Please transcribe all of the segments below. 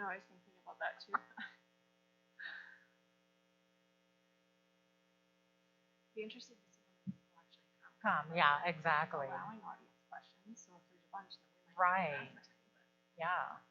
know, I was thinking about that too. Be interested to see how many people actually come. Yeah, exactly. Allowing audience questions, so if there's a bunch, then we might Right. ask them, but. Yeah.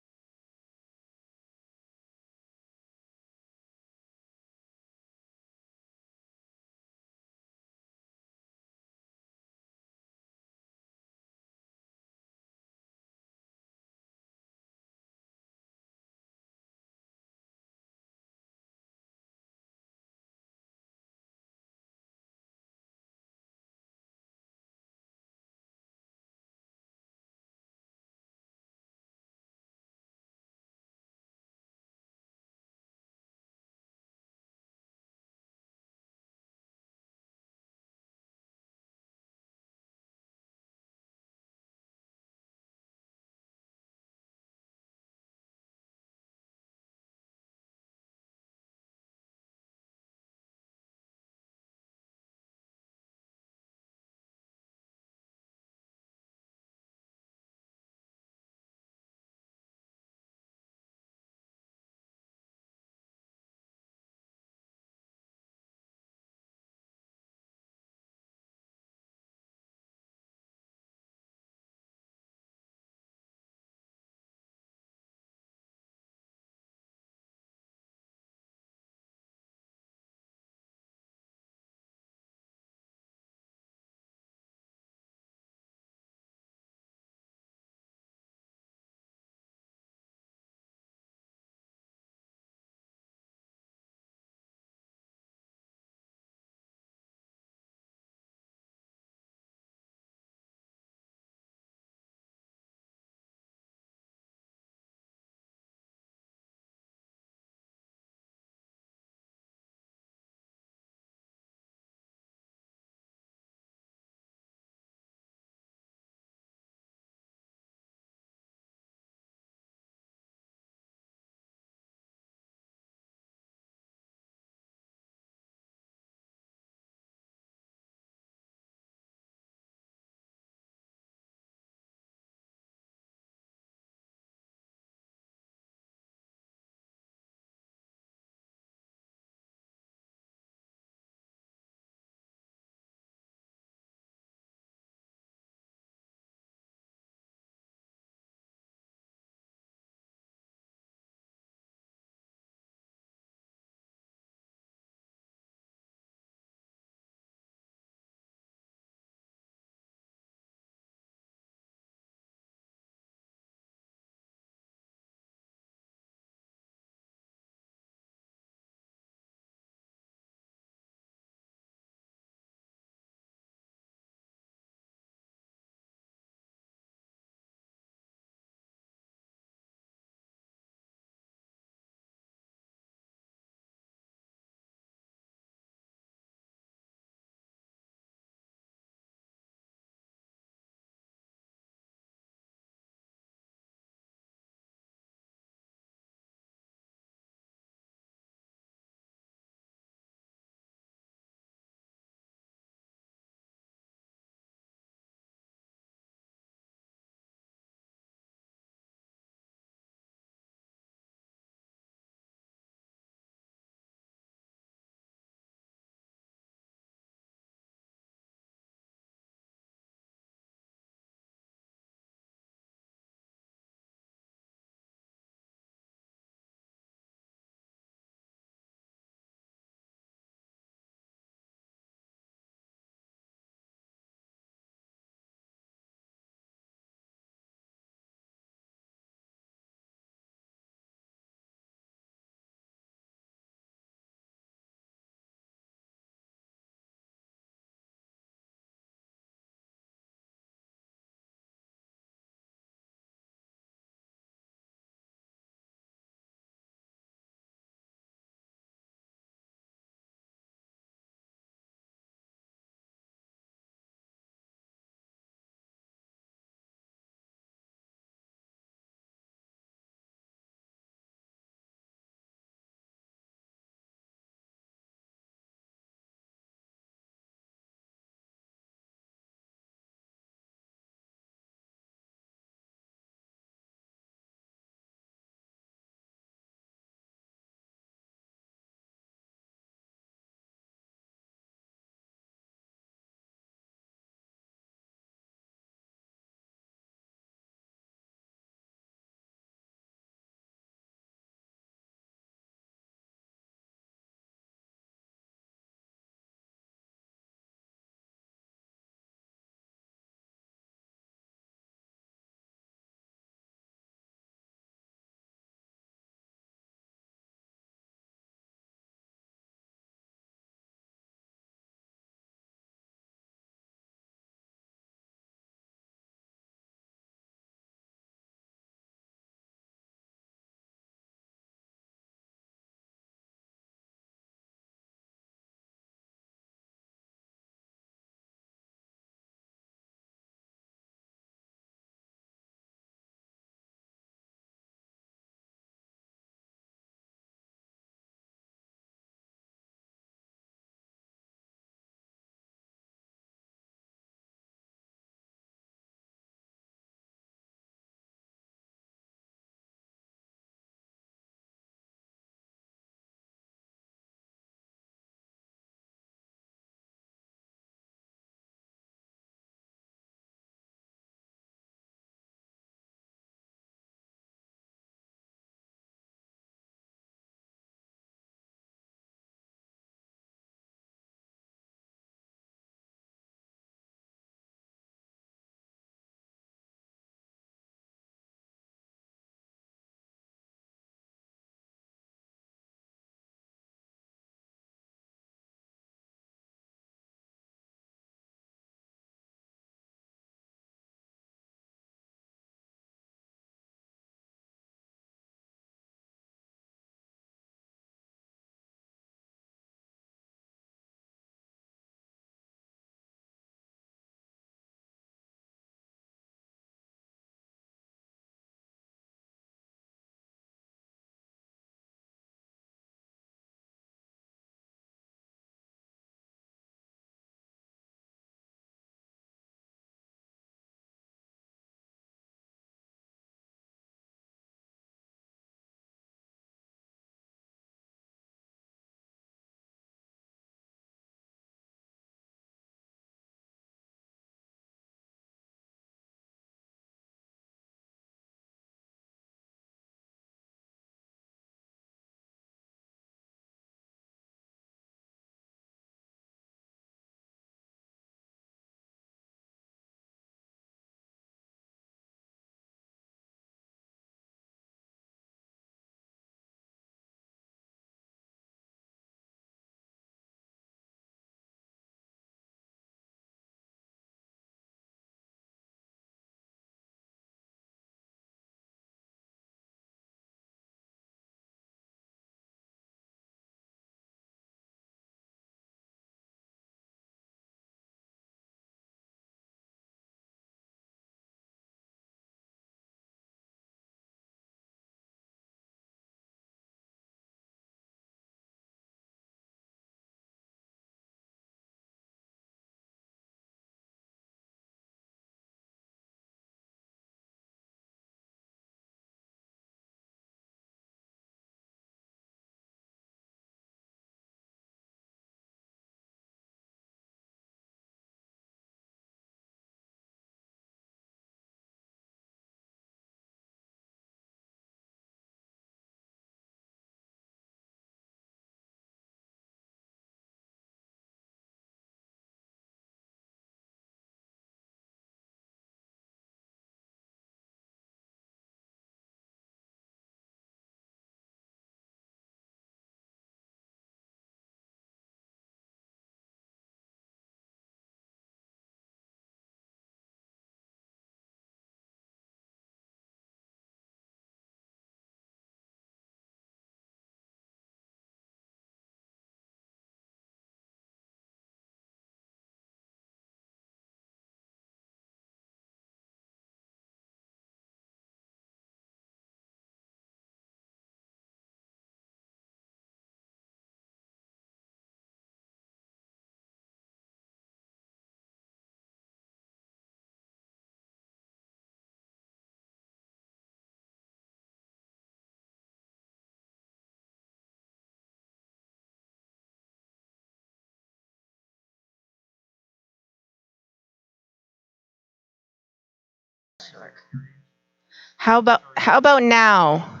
How about now?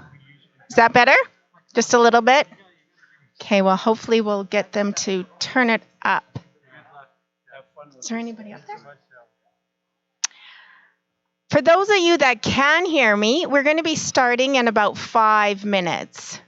Is that better? Just a little bit? Okay, well, hopefully we'll get them to turn it up. Is there anybody up there? For those of you that can hear me, we're going to be starting in about 5 minutes.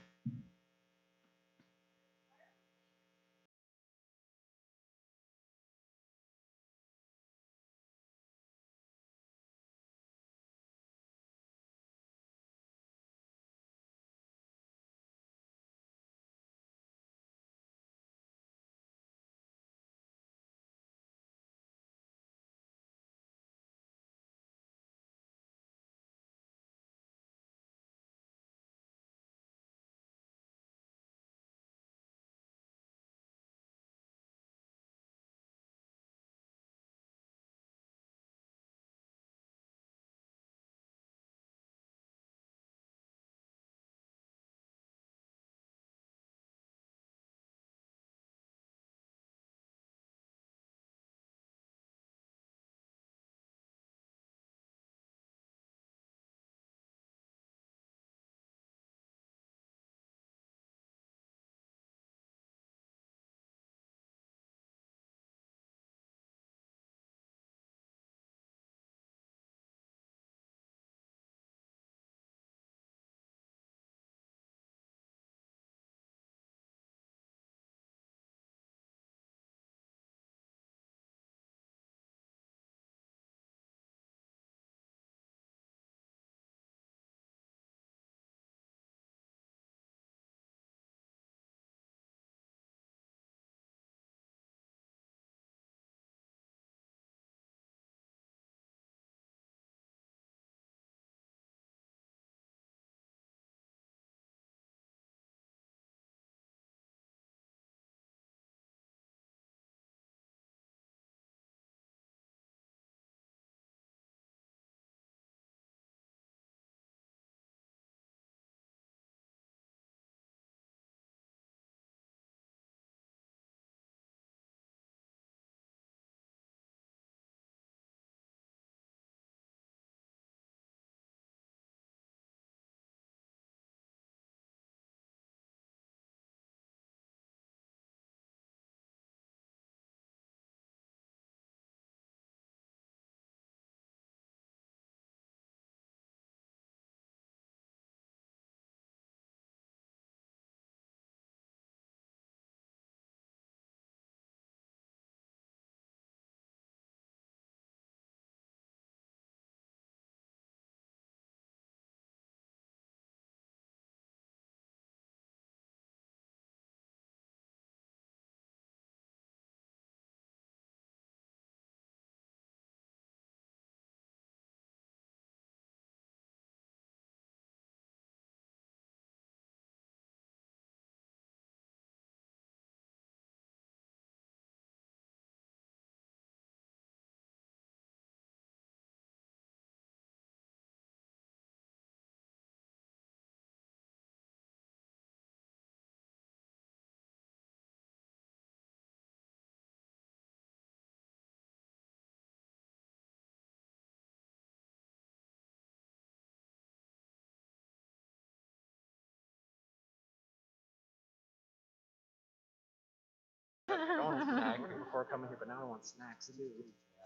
Before coming here, but now I want snacks too.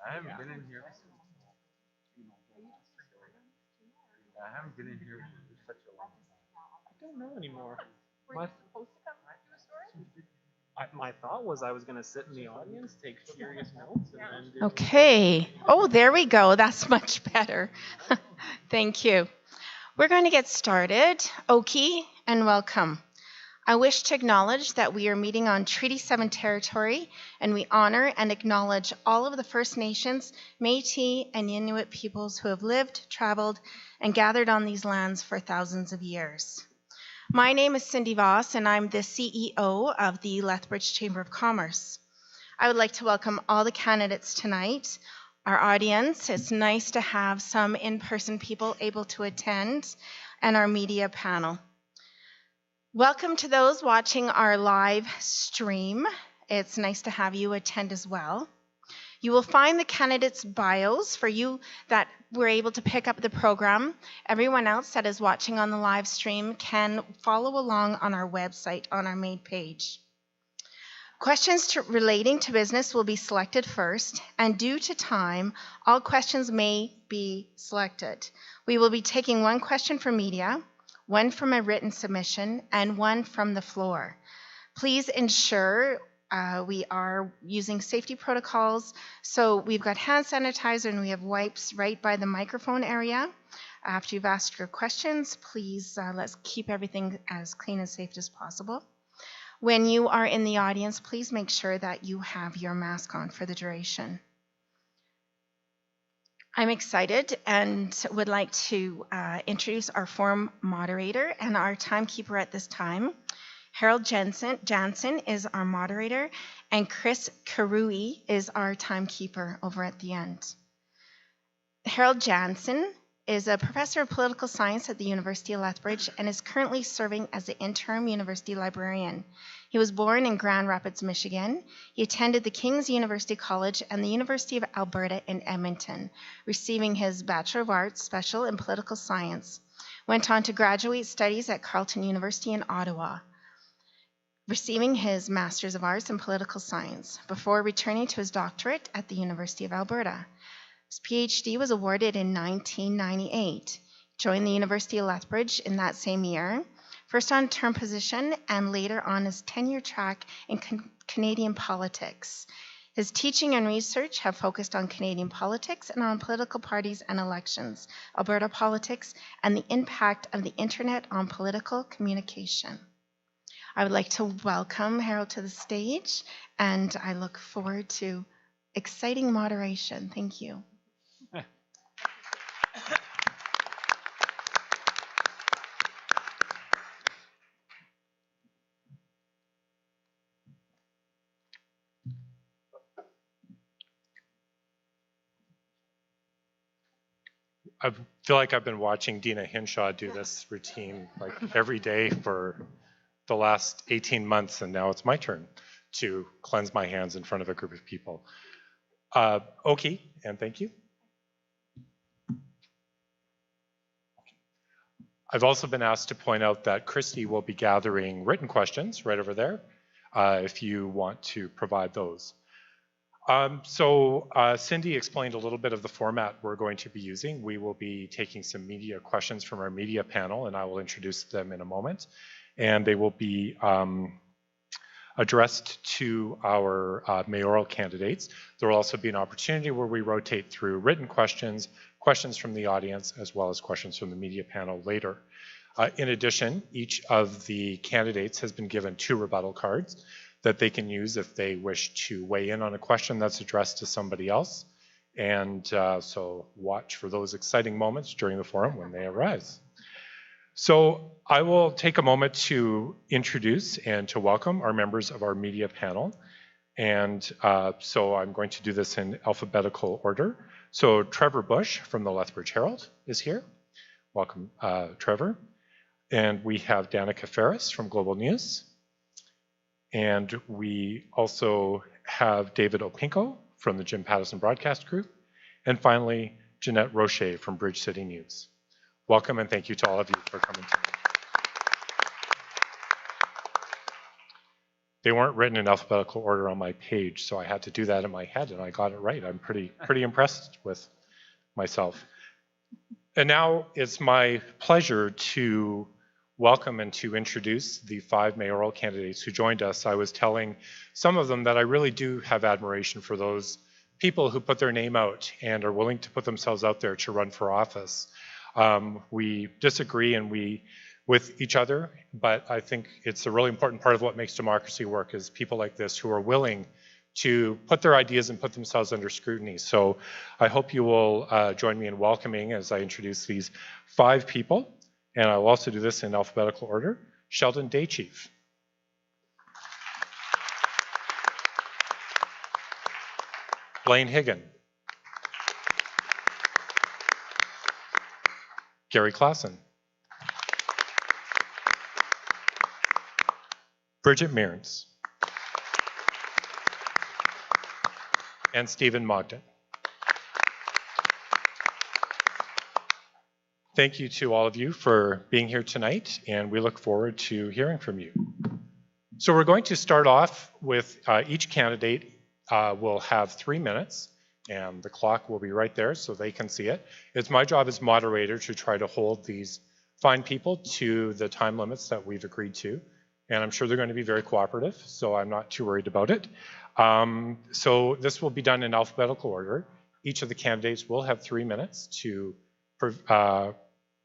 I haven't been in here. I haven't been in here for such a long time. I don't know anymore. Were you supposed to come do a story? My thought was I was going to sit in the audience, take serious notes, and then do... Okay. Oh, there we go. That's much better. Thank you. We're going to get started. Oki, and welcome. I wish to acknowledge that we are meeting on Treaty 7 territory, and we honor and acknowledge all of the First Nations, Métis, and Inuit peoples who have lived, traveled, and gathered on these lands for thousands of years. My name is Cindy Voss, and I'm the CEO of the Lethbridge Chamber of Commerce. I would like to welcome all the candidates tonight, our audience. It's nice to have some in-person people able to attend, and our media panel. Welcome to those watching our live stream. It's nice to have you attend as well. You will find the candidates' bios for you that were able to pick up the program, everyone else that is watching on the live stream can follow along on our website on our main page. Questions relating to business will be selected first, and due to time, all questions may be selected. We will be taking one question from media, one from a written submission, and one from the floor. Please ensure we are using safety protocols. So we've got hand sanitizer and we have wipes right by the microphone area. After you've asked your questions, please let's keep everything as clean and safe as possible. When you are in the audience, please make sure that you have your mask on for the duration. I'm excited and would like to introduce our forum moderator and our timekeeper at this time. Harold Jansen is our moderator, and Chris Karui is our timekeeper over at the end. Harold Jansen is a professor of political science at the University of Lethbridge and is currently serving as the interim university librarian. He was born in Grand Rapids, Michigan. He attended the King's University College and the University of Alberta in Edmonton, receiving his Bachelor of Arts, Special in Political Science. Went on to graduate studies at Carleton University in Ottawa, receiving his Master's of Arts in Political Science before returning to his doctorate at the University of Alberta. His PhD was awarded in 1998. Joined the University of Lethbridge in that same year, first on term position and later on his tenure track in Canadian politics. His teaching and research have focused on Canadian politics and on political parties and elections, Alberta politics, and the impact of the internet on political communication. I would like to welcome Harold to the stage, and I look forward to exciting moderation. Thank you. I feel like I've been watching Dina Hinshaw do this routine like every day for the last 18 months, and now it's my turn to cleanse my hands in front of a group of people. Okay, and thank you. I've also been asked to point out that Christy will be gathering written questions right over there if you want to provide those. Cindy explained a little bit of the format we're going to be using. We will be taking some media questions from our media panel, and I will introduce them in a moment. And they will be addressed to our mayoral candidates. There will also be an opportunity where we rotate through written questions, questions from the audience, as well as questions from the media panel later. In addition, each of the candidates has been given 2 rebuttal cards that they can use if they wish to weigh in on a question that's addressed to somebody else. And so watch for those exciting moments during the forum when they arise. So I will take a moment to introduce and to welcome our members of our media panel. And so I'm going to do this in alphabetical order. So Trevor Bush from the Lethbridge Herald is here. Welcome, Trevor. And we have Danica Ferris from Global News. And we also have David Opinko from the Jim Pattison Broadcast Group. And finally, Jeanette Roche from Bridge City News. Welcome and thank you to all of you for coming tonight. They weren't written in alphabetical order on my page, so I had to do that in my head, and I got it right. I'm pretty impressed with myself. And now it's my pleasure to welcome and to introduce the 5 mayoral candidates who joined us. I was telling some of them that I really do have admiration for those people who put their name out and are willing to put themselves out there to run for office. We disagree with each other, but I think it's a really important part of what makes democracy work is people like this who are willing to put their ideas and put themselves under scrutiny. So I hope you will join me in welcoming as I introduce these 5 people. And I will also do this in alphabetical order. Sheldon Daychief. Blaine Higgin. Gary Klassen. Bridget Mearns. And Stephen Mogden. Thank you to all of you for being here tonight, and we look forward to hearing from you. So we're going to start off with each candidate will have 3 minutes, and the clock will be right there so they can see it. It's my job as moderator to try to hold these fine people to the time limits that we've agreed to, and I'm sure they're going to be very cooperative, so I'm not too worried about it. So this will be done in alphabetical order. Each of the candidates will have 3 minutes to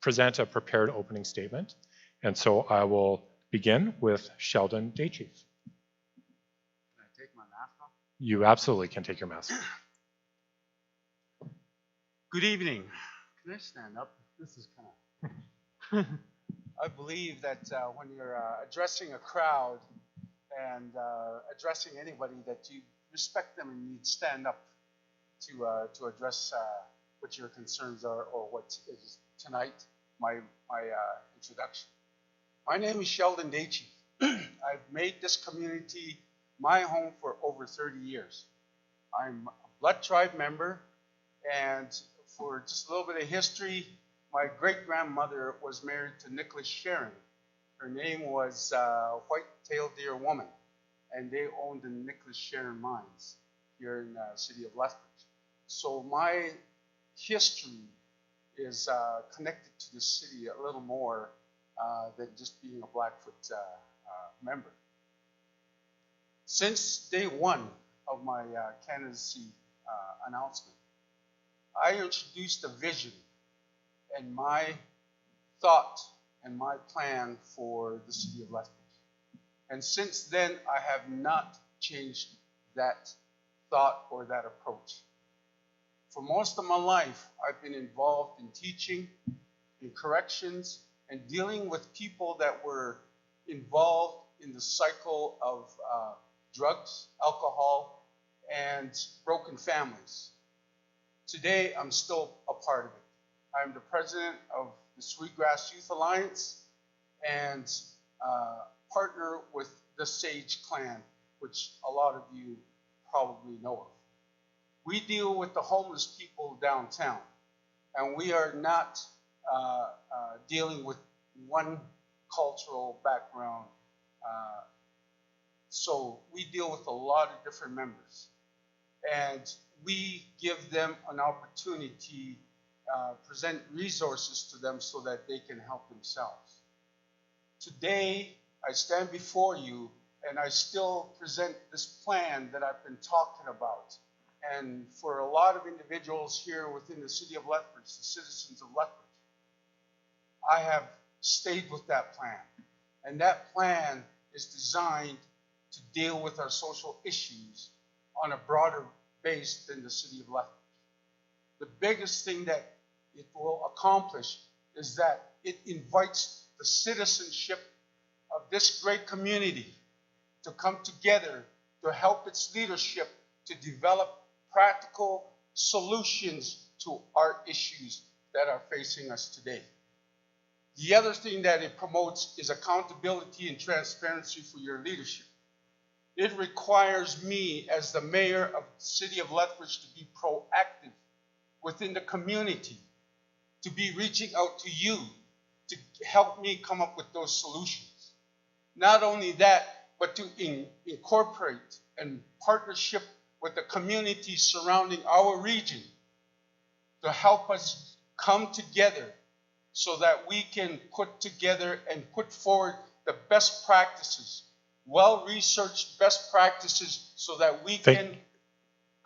present a prepared opening statement. And so I will begin with Sheldon Daychief. Can I take my mask off? You absolutely can take your mask off. Good evening. Can I stand up? This is kind of... I believe that when you're addressing a crowd and addressing anybody, that you respect them and you stand up to address what your concerns are or what is tonight my introduction. My name is Sheldon Daychief. I've made this community my home for over 30 years. I'm a Blood Tribe member, and for just a little bit of history, my great-grandmother was married to Nicholas Sharon. Her name was White-tailed Deer Woman, and they owned the Nicholas Sharon mines here in the city of Lethbridge. So my history is connected to the city a little more than just being a Blackfoot member. Since day one of my candidacy announcement, I introduced a vision and my thought and my plan for the city of Lethbridge. And since then, I have not changed that thought or that approach. For most of my life, I've been involved in teaching, in corrections, and dealing with people that were involved in the cycle of drugs, alcohol, and broken families. Today, I'm still a part of it. I'm the president of the Sweetgrass Youth Alliance and partner with the Sage Clan, which a lot of you probably know of. We deal with the homeless people downtown, and we are not dealing with one cultural background. So we deal with a lot of different members, and we give them an opportunity, present resources to them so that they can help themselves. Today, I stand before you, and I still present this plan that I've been talking about. And for a lot of individuals here within the city of Lethbridge, the citizens of Lethbridge, I have stayed with that plan. And that plan is designed to deal with our social issues on a broader base than the city of Lethbridge. The biggest thing that it will accomplish is that it invites the citizenship of this great community to come together to help its leadership to develop practical solutions to our issues that are facing us today. The other thing that it promotes is accountability and transparency for your leadership. It requires me as the mayor of the city of Lethbridge to be proactive within the community, to be reaching out to you to help me come up with those solutions. Not only that, but to incorporate and partnership with the communities surrounding our region to help us come together so that we can put together and put forward the best practices, well-researched best practices so that we can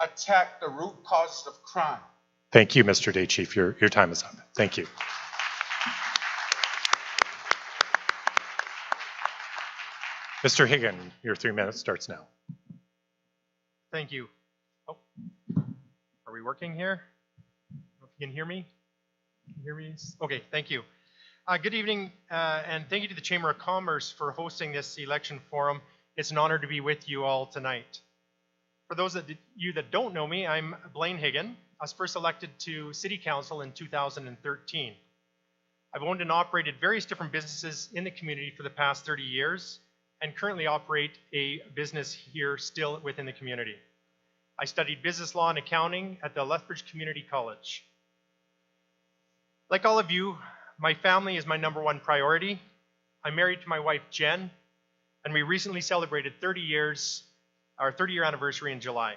attack the root causes of crime. Thank you, Mr. Daychief. Your time is up. Thank you. Mr. Higgin, your 3 minutes starts now. Thank you. Oh, are we working here? I don't know if you can hear me. Can you hear me? Okay, thank you. Good evening, and thank you to the Chamber of Commerce for hosting this election forum. It's an honor to be with you all tonight. For those of you that don't know me, I'm Blaine Higgin. I was first elected to City Council in 2013. I've owned and operated various different businesses in the community for the past 30 years and currently operate a business here still within the community. I studied business law and accounting at the Lethbridge Community College. Like all of you, my family is my number one priority. I'm married to my wife, Jen, and we recently celebrated 30 years, our 30-year anniversary in July.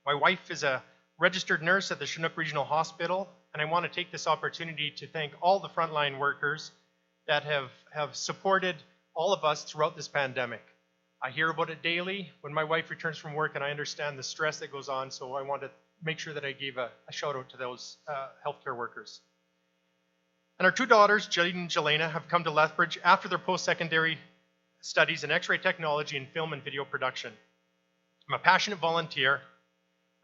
My wife is a registered nurse at the Chinook Regional Hospital, and I want to take this opportunity to thank all the frontline workers that have supported all of us throughout this pandemic. I hear about it daily when my wife returns from work, and I understand the stress that goes on, so I want to make sure that I gave a shout out to those healthcare workers. And our two daughters, Jillian and Jelena, have come to Lethbridge after their post-secondary studies in X-ray technology and film and video production. I'm a passionate volunteer,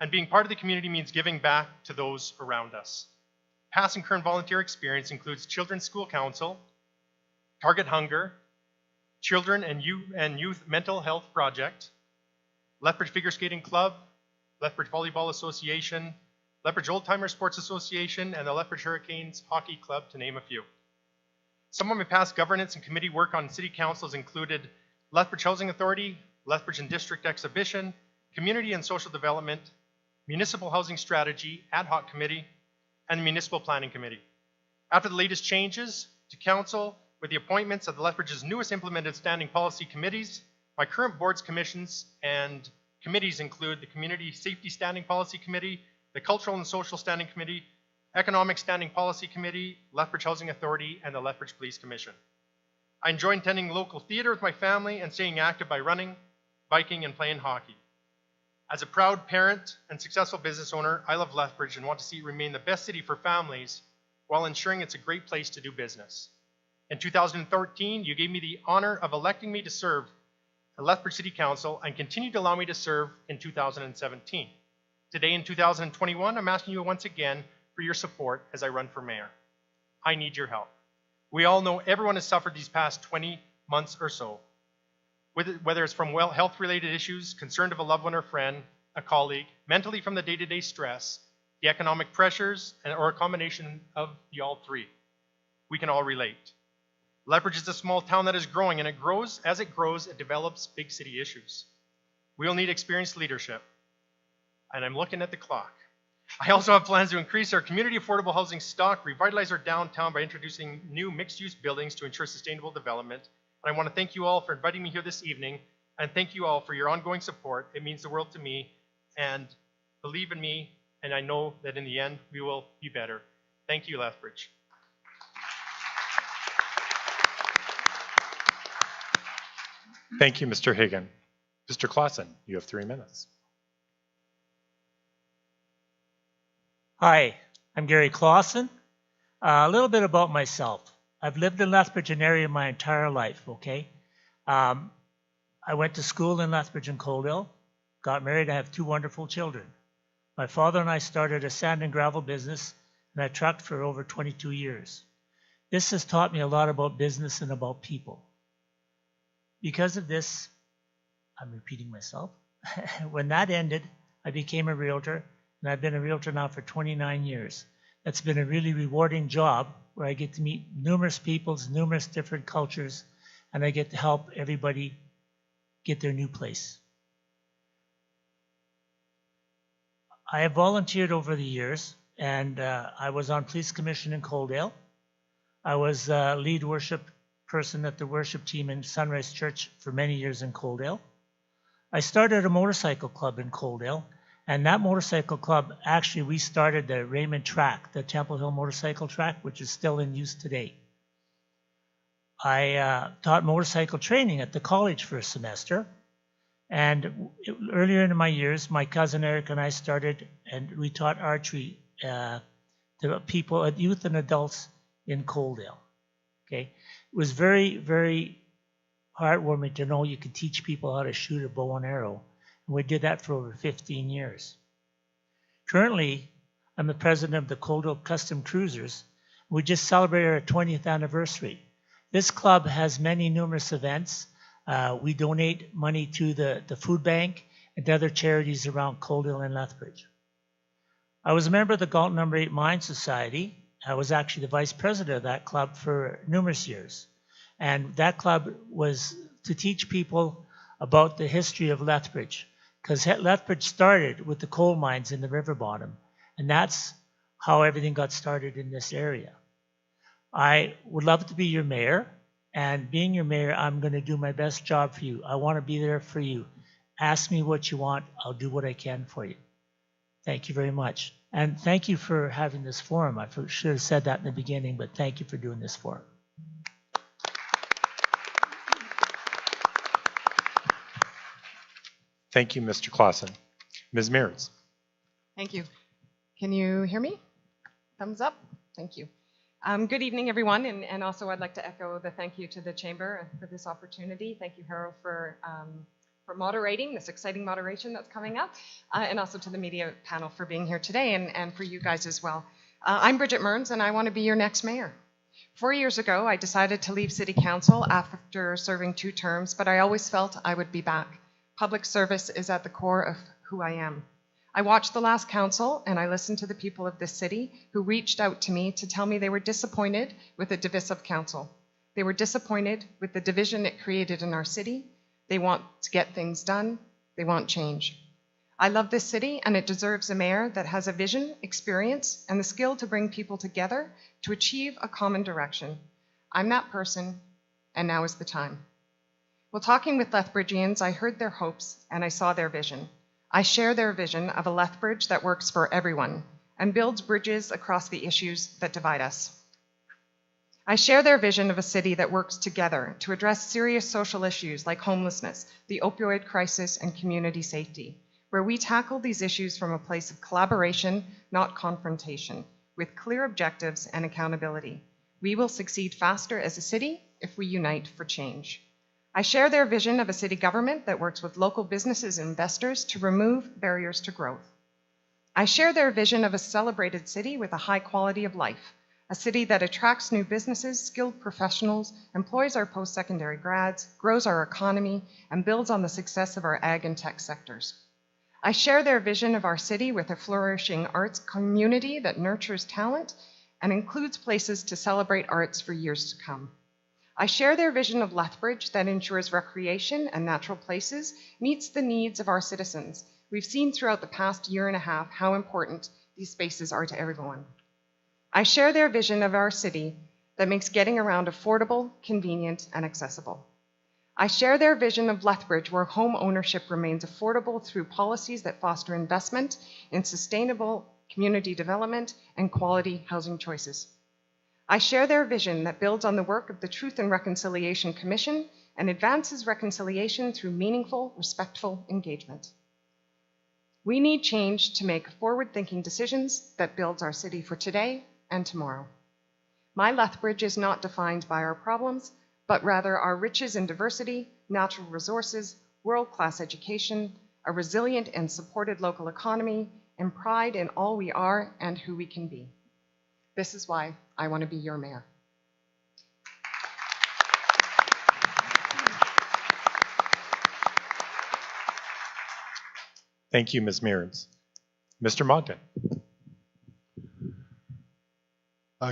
and being part of the community means giving back to those around us. Past and current volunteer experience includes Children's School Council, Target Hunger, Children and Youth Mental Health Project, Lethbridge Figure Skating Club, Lethbridge Volleyball Association, Lethbridge Old Timer Sports Association, and the Lethbridge Hurricanes Hockey Club, to name a few. Some of my past governance and committee work on city councils included Lethbridge Housing Authority, Lethbridge and District Exhibition, Community and Social Development, Municipal Housing Strategy Ad Hoc Committee, and the Municipal Planning Committee. After the latest changes to council with the appointments of the Lethbridge's newest implemented standing policy committees, my current boards, commissions, and committees include the Community Safety Standing Policy Committee, the Cultural and Social Standing Committee, Economic Standing Policy Committee, Lethbridge Housing Authority, and the Lethbridge Police Commission. I enjoy attending local theater with my family and staying active by running, biking, and playing hockey. As a proud parent and successful business owner, I love Lethbridge and want to see it remain the best city for families while ensuring it's a great place to do business. In 2013, you gave me the honor of electing me to serve the Lethbridge City Council and continue to allow me to serve in 2017. Today in 2021, I'm asking you once again for your support as I run for mayor. I need your help. We all know everyone has suffered these past 20 months or so, whether it's from health-related issues, concern of a loved one or friend, a colleague, mentally from the day-to-day stress, the economic pressures, or a combination of the all three. We can all relate. Lethbridge is a small town that is growing, and as it grows, it develops big city issues. We'll need experienced leadership. And I'm looking at the clock. I also have plans to increase our community affordable housing stock, revitalize our downtown by introducing new mixed-use buildings to ensure sustainable development. And I want to thank you all for inviting me here this evening, and thank you all for your ongoing support. It means the world to me, and believe in me, and I know that in the end, we will be better. Thank you, Lethbridge. Thank you, Mr. Hagan. Mr. Clausen, you have 3 minutes. Hi, I'm Gary Clausen. A little bit about myself. I've lived in Lethbridge and area my entire life, okay? I went to school in Lethbridge and Coaldale, got married, I have 2 wonderful children. My father and I started a sand and gravel business, and I trucked for over 22 years. This has taught me a lot about business and about people. Because of this, I'm repeating myself, when that ended, I became a realtor, and I've been a realtor now for 29 years. That's been a really rewarding job where I get to meet numerous peoples, numerous different cultures, and I get to help everybody get their new place. I have volunteered over the years, and I was on police commission in Coaldale. I was lead worship person at the worship team in Sunrise Church for many years in Coaldale. I started a motorcycle club in Coaldale, and that motorcycle club, actually, we started the Raymond track, the Temple Hill motorcycle track, which is still in use today. I taught motorcycle training at the college for a semester, and earlier in my years, my cousin Eric and I started, and we taught archery to people, youth and adults in Coaldale. Okay, it was very, very heartwarming to know you could teach people how to shoot a bow and arrow. And we did that for over 15 years. Currently, I'm the president of the Coaldale Custom Cruisers. We just celebrated our 20th anniversary. This club has many numerous events. We donate money to the food bank and to other charities around Coaldale and Lethbridge. I was a member of the Galton No. 8 Mine Society. I was actually the vice president of that club for numerous years. And that club was to teach people about the history of Lethbridge, because Lethbridge started with the coal mines in the river bottom. And that's how everything got started in this area. I would love to be your mayor, and being your mayor, I'm going to do my best job for you. I want to be there for you. Ask me what you want. I'll do what I can for you. Thank you very much. And thank you for having this forum. I should have said that in the beginning, but thank you for doing this forum. Thank you, Mr. Clausen. Ms. Mears. Thank you. Can you hear me? Thumbs up. Thank you. Good evening, everyone, and also I'd like to echo the thank you to the Chamber for this opportunity. Thank you, Harold, for moderating this exciting moderation that's coming up, and also to the media panel for being here today, and for you guys as well. I'm Bridget Mearns, and I want to be your next mayor. 4 years ago, I decided to leave City Council after serving 2 terms, but I always felt I would be back. Public service is at the core of who I am. I watched the last council and I listened to the people of this city who reached out to me to tell me they were disappointed with a divisive council. They were disappointed with the division it created in our city. They want to get things done. They want change. I love this city and it deserves a mayor that has a vision, experience, and the skill to bring people together to achieve a common direction. I'm that person, and now is the time. While talking with Lethbridgians, I heard their hopes and I saw their vision. I share their vision of a Lethbridge that works for everyone and builds bridges across the issues that divide us. I share their vision of a city that works together to address serious social issues like homelessness, the opioid crisis, and community safety, where we tackle these issues from a place of collaboration, not confrontation, with clear objectives and accountability. We will succeed faster as a city if we unite for change. I share their vision of a city government that works with local businesses and investors to remove barriers to growth. I share their vision of a celebrated city with a high quality of life, a city that attracts new businesses, skilled professionals, employs our post-secondary grads, grows our economy, and builds on the success of our ag and tech sectors. I share their vision of our city with a flourishing arts community that nurtures talent and includes places to celebrate arts for years to come. I share their vision of Lethbridge that ensures recreation and natural places meets the needs of our citizens. We've seen throughout the past year and a half how important these spaces are to everyone. I share their vision of our city that makes getting around affordable, convenient, and accessible. I share their vision of Lethbridge where home ownership remains affordable through policies that foster investment in sustainable community development and quality housing choices. I share their vision that builds on the work of the Truth and Reconciliation Commission and advances reconciliation through meaningful, respectful engagement. We need change to make forward-thinking decisions that builds our city for today and tomorrow. My Lethbridge is not defined by our problems, but rather our riches in diversity, natural resources, world-class education, a resilient and supported local economy, and pride in all we are and who we can be. This is why I want to be your mayor. Thank you, Ms. Mears. Mr. Mogden.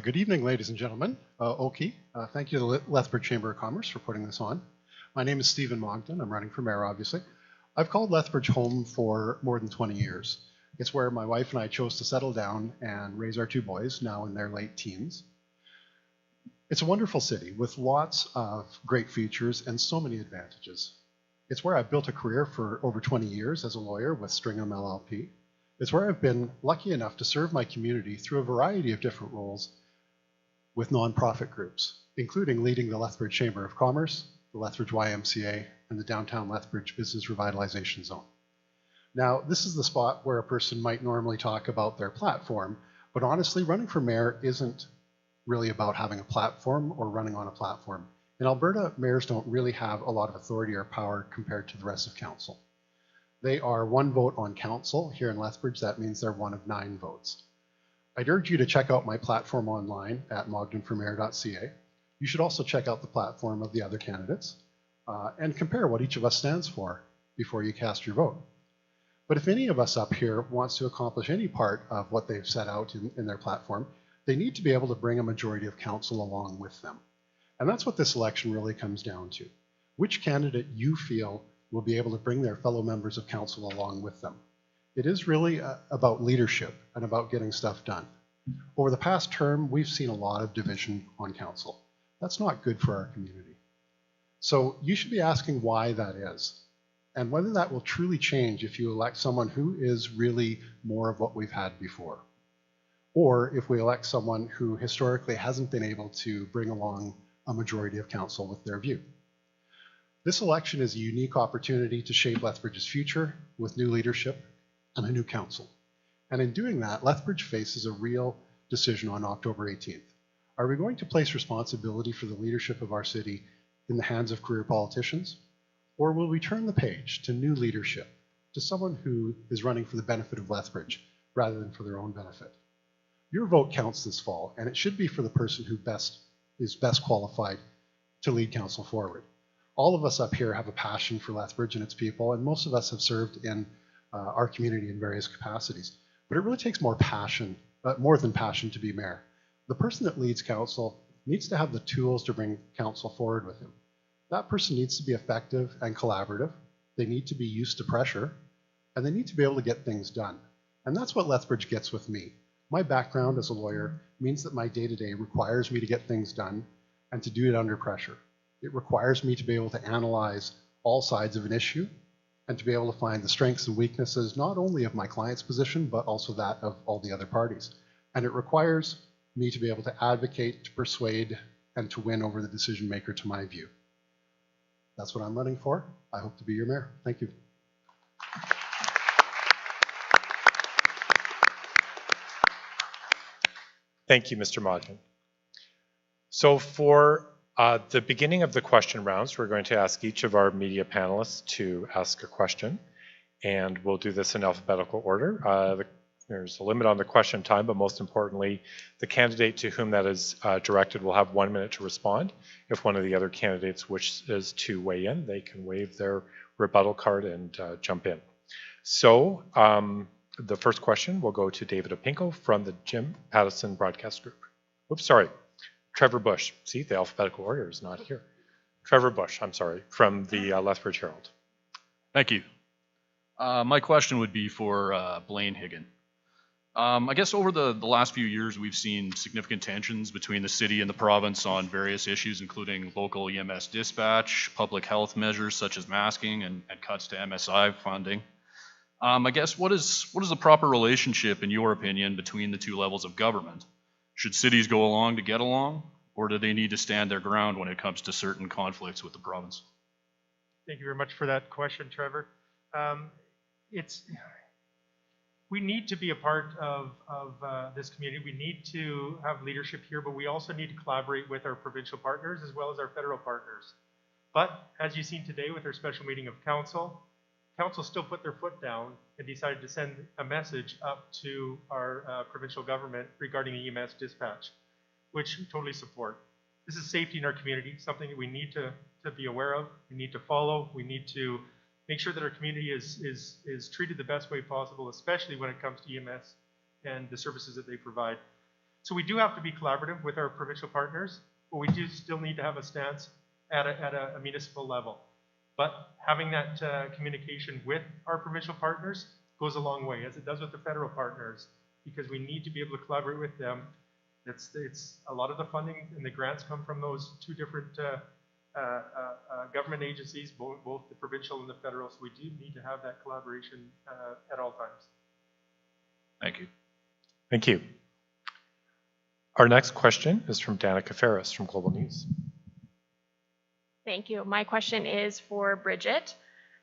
Good evening, ladies and gentlemen. Oki, thank you to the Lethbridge Chamber of Commerce for putting this on. My name is Stephen Mogden. I'm running for mayor, obviously. I've called Lethbridge home for more than 20 years. It's where my wife and I chose to settle down and raise our 2 boys, now in their late teens. It's a wonderful city with lots of great features and so many advantages. It's where I've built a career for over 20 years as a lawyer with Stringham LLP. It's where I've been lucky enough to serve my community through a variety of different roles with nonprofit groups, including leading the Lethbridge Chamber of Commerce, the Lethbridge YMCA, and the Downtown Lethbridge Business Revitalization Zone. Now, this is the spot where a person might normally talk about their platform, but honestly, running for mayor isn't really about having a platform or running on a platform. In Alberta, mayors don't really have a lot of authority or power compared to the rest of council. They are 1 vote on council. Here in Lethbridge, that means they're 1 of 9 votes. I'd urge you to check out my platform online at mogdenformayor.ca. You should also check out the platform of the other candidates and compare what each of us stands for before you cast your vote. But if any of us up here wants to accomplish any part of what they've set out in their platform, they need to be able to bring a majority of council along with them. And that's what this election really comes down to. Which candidate you feel will be able to bring their fellow members of council along with them. It is really about leadership and about getting stuff done. Over the past term, we've seen a lot of division on council. That's not good for our community. So you should be asking why that is, and whether that will truly change if you elect someone who is really more of what we've had before, or if we elect someone who historically hasn't been able to bring along a majority of council with their view. This election is a unique opportunity to shape Lethbridge's future with new leadership and a new council. And in doing that, Lethbridge faces a real decision on October 18th. Are we going to place responsibility for the leadership of our city in the hands of career politicians? Or will we turn the page to new leadership, to someone who is running for the benefit of Lethbridge rather than for their own benefit? Your vote counts this fall, and it should be for the person who is best qualified to lead council forward. All of us up here have a passion for Lethbridge and its people, and most of us have served in our community in various capacities. But it really takes more than passion to be mayor. The person that leads council needs to have the tools to bring council forward with him. That person needs to be effective and collaborative. They need to be used to pressure, and they need to be able to get things done. And that's what Lethbridge gets with me. My background as a lawyer means that my day-to-day requires me to get things done and to do it under pressure. It requires me to be able to analyze all sides of an issue and to be able to find the strengths and weaknesses, not only of my client's position, but also that of all the other parties. And it requires me to be able to advocate, to persuade, and to win over the decision maker to my view. That's what I'm running for. I hope to be your mayor. Thank you. Thank you, Mr. Modkin. So for the beginning of the question rounds, we're going to ask each of our media panelists to ask a question, and we'll do this in alphabetical order. There's a limit on the question time, but most importantly, the candidate to whom that is directed will have 1 minute to respond. If one of the other candidates wishes to weigh in, they can wave their rebuttal card and jump in. So the first question will go to David Opinko from the Jim Pattison Broadcast Group. Oops, sorry. Trevor Bush. See, the alphabetical order is not here. Trevor Bush, I'm sorry, from the Lethbridge Herald. Thank you. My question would be for Blaine Higgin. I guess over the last few years, we've seen significant tensions between the city and the province on various issues, including local EMS dispatch, public health measures such as masking, and cuts to MSI funding. I guess what is the proper relationship, in your opinion, between the two levels of government? Should cities go along to get along, or do they need to stand their ground when it comes to certain conflicts with the province? Thank you very much for that question, Trevor. We need to be a part of this community. We need to have leadership here, but we also need to collaborate with our provincial partners as well as our federal partners. But as you've seen today with our special meeting of council still put their foot down and decided to send a message up to our provincial government regarding the EMS dispatch, which we totally support. This is safety in our community, something that we need to be aware of, we need to follow, we need to make sure that our community is treated the best way possible, especially when it comes to EMS and the services that they provide. So we do have to be collaborative with our provincial partners, but we do still need to have a stance at a municipal level. But having that communication with our provincial partners goes a long way, as it does with the federal partners, because we need to be able to collaborate with them. It's a lot of the funding and the grants come from those two different government agencies, both the provincial and the federal, so we do need to have that collaboration at all times. Thank you. Thank you. Our next question is from Danica Ferris from Global News. Thank you. My question is for Bridget.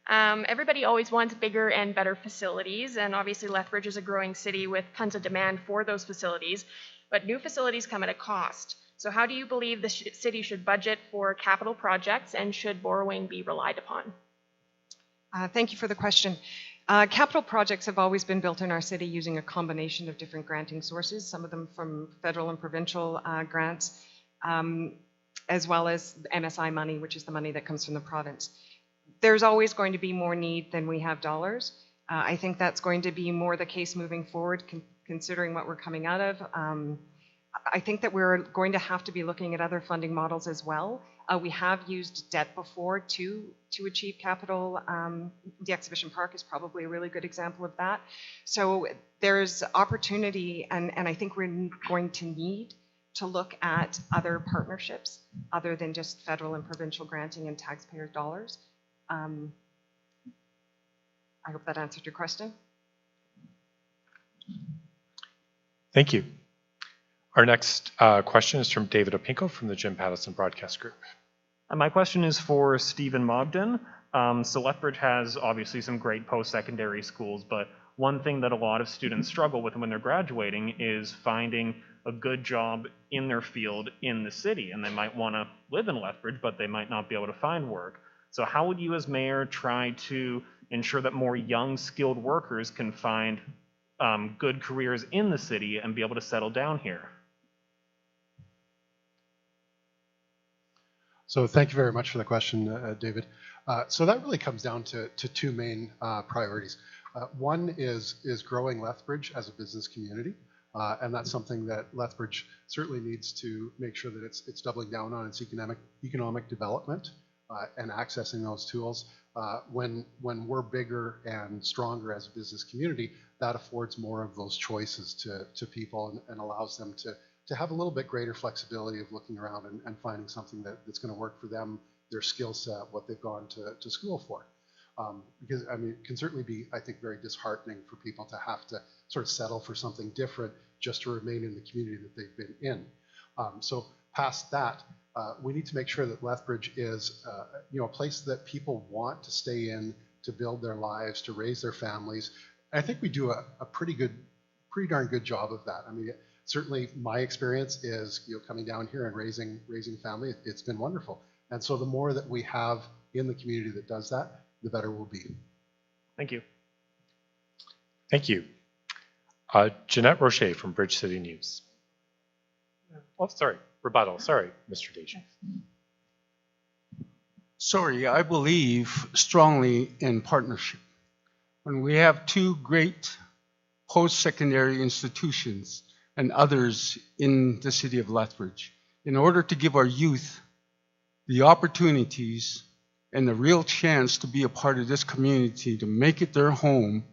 Everybody always wants bigger and better facilities, and obviously Lethbridge is a growing city with tons of demand for those facilities, but new facilities come at a cost. So how do you believe the city should budget for capital projects, and should borrowing be relied upon? Thank you for the question. Capital projects have always been built in our city using a combination of different granting sources, some of them from federal and provincial grants, as well as MSI money, which is the money that comes from the province. There's always going to be more need than we have dollars. I think that's going to be more the case moving forward, considering what we're coming out of. I think that we're going to have to be looking at other funding models as well. We have used debt before to achieve capital. The exhibition park is probably a really good example of that. So there's opportunity, and I think we're going to need to look at other partnerships other than just federal and provincial granting and taxpayer dollars. I hope that answered your question. Thank you. Our next question is from David Opinko from the Jim Pattison Broadcast Group. My question is for Stephen Mogden. So Lethbridge has obviously some great post-secondary schools, but one thing that a lot of students struggle with when they're graduating is finding a good job in their field in the city. And they might want to live in Lethbridge, but they might not be able to find work. So how would you as mayor try to ensure that more young skilled workers can find good careers in the city and be able to settle down here? So thank you very much for the question, David. So that really comes down to two main priorities. One is growing Lethbridge as a business community, and that's something that Lethbridge certainly needs to make sure that it's doubling down on its economic development and accessing those tools. When we're bigger and stronger as a business community, that affords more of those choices to people and allows them to have a little bit greater flexibility of looking around and finding something that's going to work for them, their skill set, what they've gone to school for. Because, I mean, it can certainly be, I think, very disheartening for people to have to sort of settle for something different just to remain in the community that they've been in. So past that, we need to make sure that Lethbridge is a place that people want to stay in, to build their lives, to raise their families. And I think we do a pretty darn good job of that. I mean, certainly my experience is coming down here and raising family. It's been wonderful. And so the more that we have in the community that does that, the better we'll be. Thank you. Thank you. Jeanette Rocher from Bridge City News. Oh, sorry, rebuttal. Sorry, Mr. Deschamps. Sorry, I believe strongly in partnership. When we have two great post-secondary institutions and others in the city of Lethbridge, in order to give our youth the opportunities and the real chance to be a part of this community, to make it their home,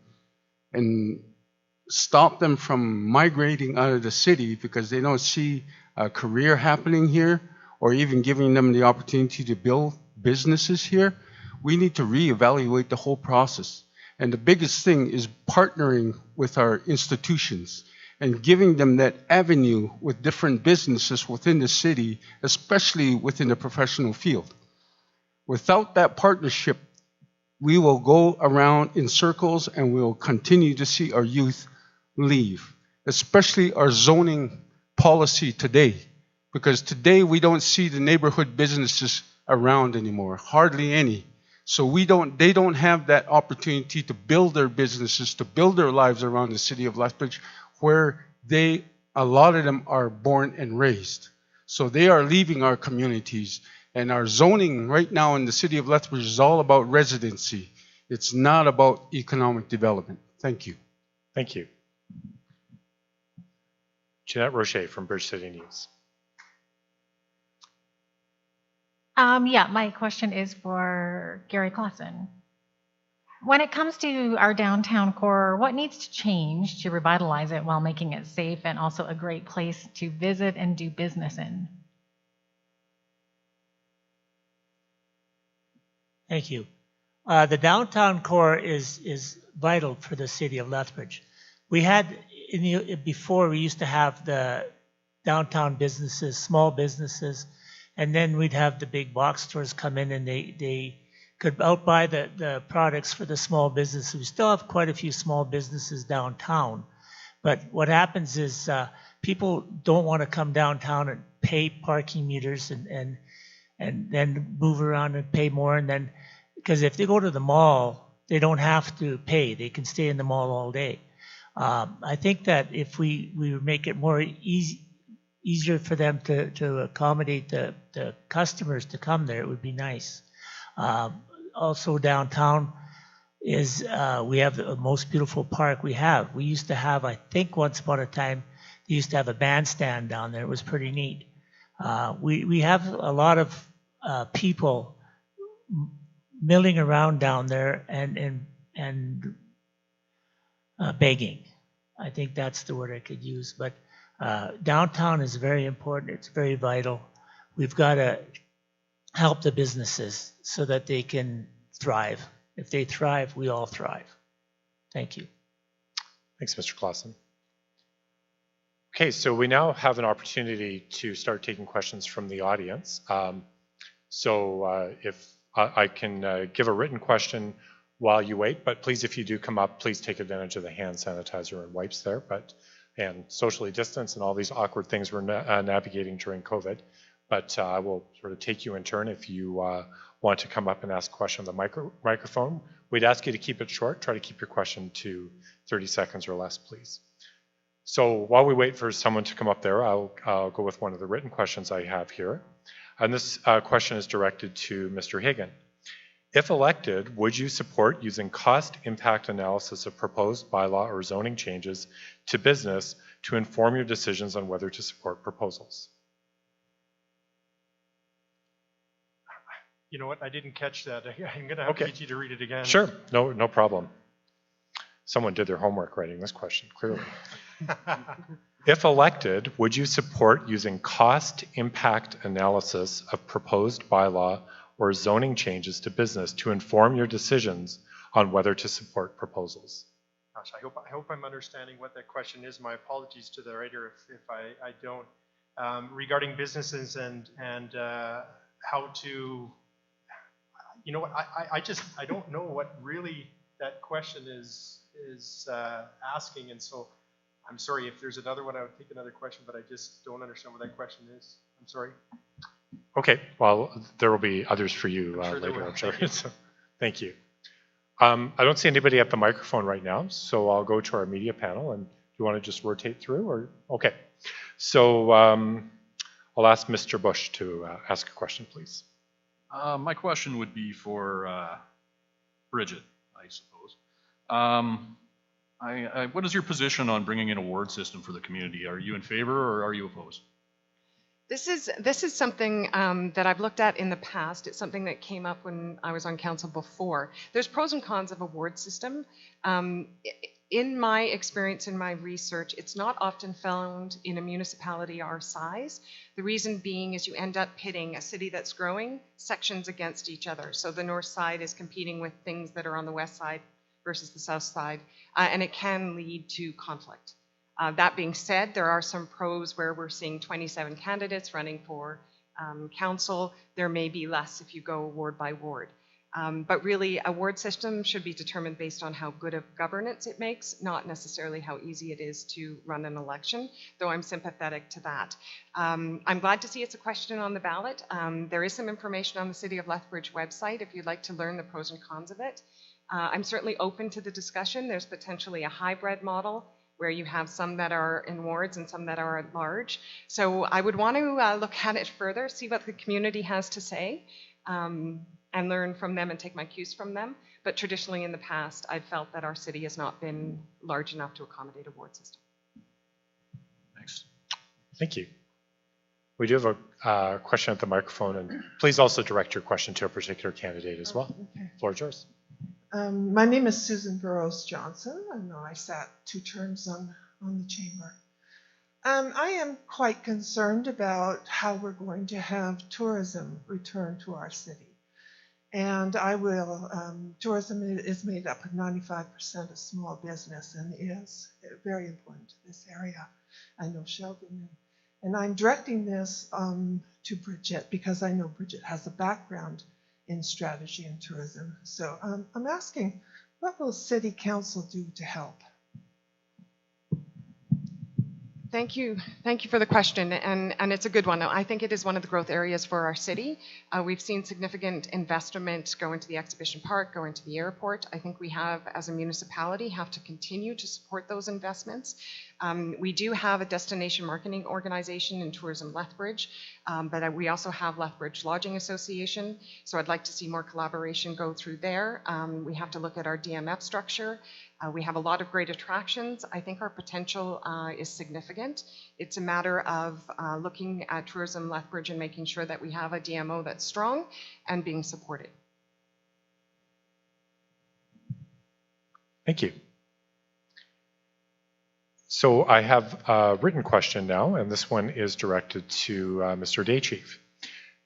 and stop them from migrating out of the city because they don't see a career happening here, or even giving them the opportunity to build businesses here, we need to reevaluate the whole process. And the biggest thing is partnering with our institutions and giving them that avenue with different businesses within the city, especially within the professional field. Without that partnership, we will go around in circles and we will continue to see our youth leave, especially our zoning policy today. Because today we don't see the neighborhood businesses around anymore, hardly any. So they don't have that opportunity to build their businesses, to build their lives around the city of Lethbridge, where a lot of them are born and raised. So they are leaving our communities. And our zoning right now in the city of Lethbridge is all about residency. It's not about economic development. Thank you. Thank you. Jeanette Rocher from Bridge City News. Yeah, my question is for Gary Clausen. When it comes to our downtown core, what needs to change to revitalize it while making it safe and also a great place to visit and do business in? Thank you. The downtown core is vital for the city of Lethbridge. We had, before we used to have the downtown businesses, small businesses, and then we'd have the big box stores come in and they could outbuy the products for the small businesses. We still have quite a few small businesses downtown. But what happens is people don't want to come downtown and pay parking meters and then move around and pay more. And then, because if they go to the mall, they don't have to pay. They can stay in the mall all day. I think that if we make it more easier for them to accommodate the customers to come there, it would be nice. Also downtown is we have the most beautiful park we have. We used to have, I think once upon a time, They used to have a bandstand down there. It was pretty neat. We have a lot of people milling around down there and begging. I think that's the word I could use. But downtown is very important. It's very vital. We've got to help the businesses so that they can thrive. If they thrive, we all thrive. Thank you. Thanks, Mr. Clausen. Okay, so we now have an opportunity to start taking questions from the audience. If I can give a written question while you wait, but please, if you do come up, please take advantage of the hand sanitizer and wipes there, and socially distance and all these awkward things we're navigating during COVID. But I will sort of take you in turn if you want to come up and ask a question on the microphone. We'd ask you to keep it short. Try to keep your question to 30 seconds or less, please. So while we wait for someone to come up there, I'll go with one of the written questions I have here. And this question is directed to Mr. Higgin. If elected, would you support using cost impact analysis of proposed bylaw or zoning changes to business to inform your decisions on whether to support proposals? You know what? I didn't catch that. I'm going to have to get you to read it again. Sure. No problem. Someone did their homework writing this question, clearly. If elected, would you support using cost impact analysis of proposed bylaw or zoning changes to business to inform your decisions on whether to support proposals? Gosh, I hope I'm understanding what that question is. My apologies to the writer if I don't. Regarding businesses and how to, you know what, I don't know what really that question is asking, and so I'm sorry. If there's another one, I would take another question, but I just don't understand what that question is. I'm sorry. Okay, well, there will be others for you later, I'm sure. So, thank you. I don't see anybody at the microphone right now, so I'll go to our media panel, and do you want to just rotate through? Or okay, so I'll ask Mr. Bush to ask a question, please. My question would be for Bridget, I suppose. What is your position on bringing in a ward system for the community? Are you in favor or are you opposed? This is something that I've looked at in the past. It's something that came up when I was on council before. There's pros and cons of a ward system. In my experience, in my research, it's not often found in a municipality our size. The reason being is you end up pitting a city that's growing sections against each other. So the north side is competing with things that are on the west side versus the south side, and it can lead to conflict. That being said, there are some pros where we're seeing 27 candidates running for council. There may be less if you go ward by ward. But really, a ward system should be determined based on how good of governance it makes, not necessarily how easy it is to run an election, though I'm sympathetic to that. I'm glad to see it's a question on the ballot. There is some information on the City of Lethbridge website if you'd like to learn the pros and cons of it. I'm certainly open to the discussion. There's potentially a hybrid model where you have some that are in wards and some that are at large. So I would want to look at it further, see what the community has to say, and learn from them and take my cues from them. But traditionally in the past, I've felt that our city has not been large enough to accommodate a ward system. Thanks. Thank you. We do have a question at the microphone, and please also direct your question to a particular candidate as well. Okay. Floor is yours. My name is Susan Burrows Johnson, and I sat 2 terms on the chamber. I am quite concerned about how we're going to have tourism return to our city. And tourism is made up of 95% of small business and is very important to this area. I know Sheldon, and I'm directing this to Bridget because I know Bridget has a background in strategy and tourism. So I'm asking, what will City Council do to help? Thank you for the question, and it's a good one. I think it is one of the growth areas for our city. We've seen significant investment go into the exhibition park, go into the airport. I think we have, as a municipality, have to continue to support those investments. We do have a destination marketing organization in Tourism Lethbridge, but we also have Lethbridge Lodging Association, so I'd like to see more collaboration go through there. We have to look at our DMF structure. We have a lot of great attractions. I think our potential is significant. It's a matter of looking at Tourism Lethbridge and making sure that we have a DMO that's strong and being supported. Thank you. So I have a written question now, and this one is directed to Mr. Day Chief.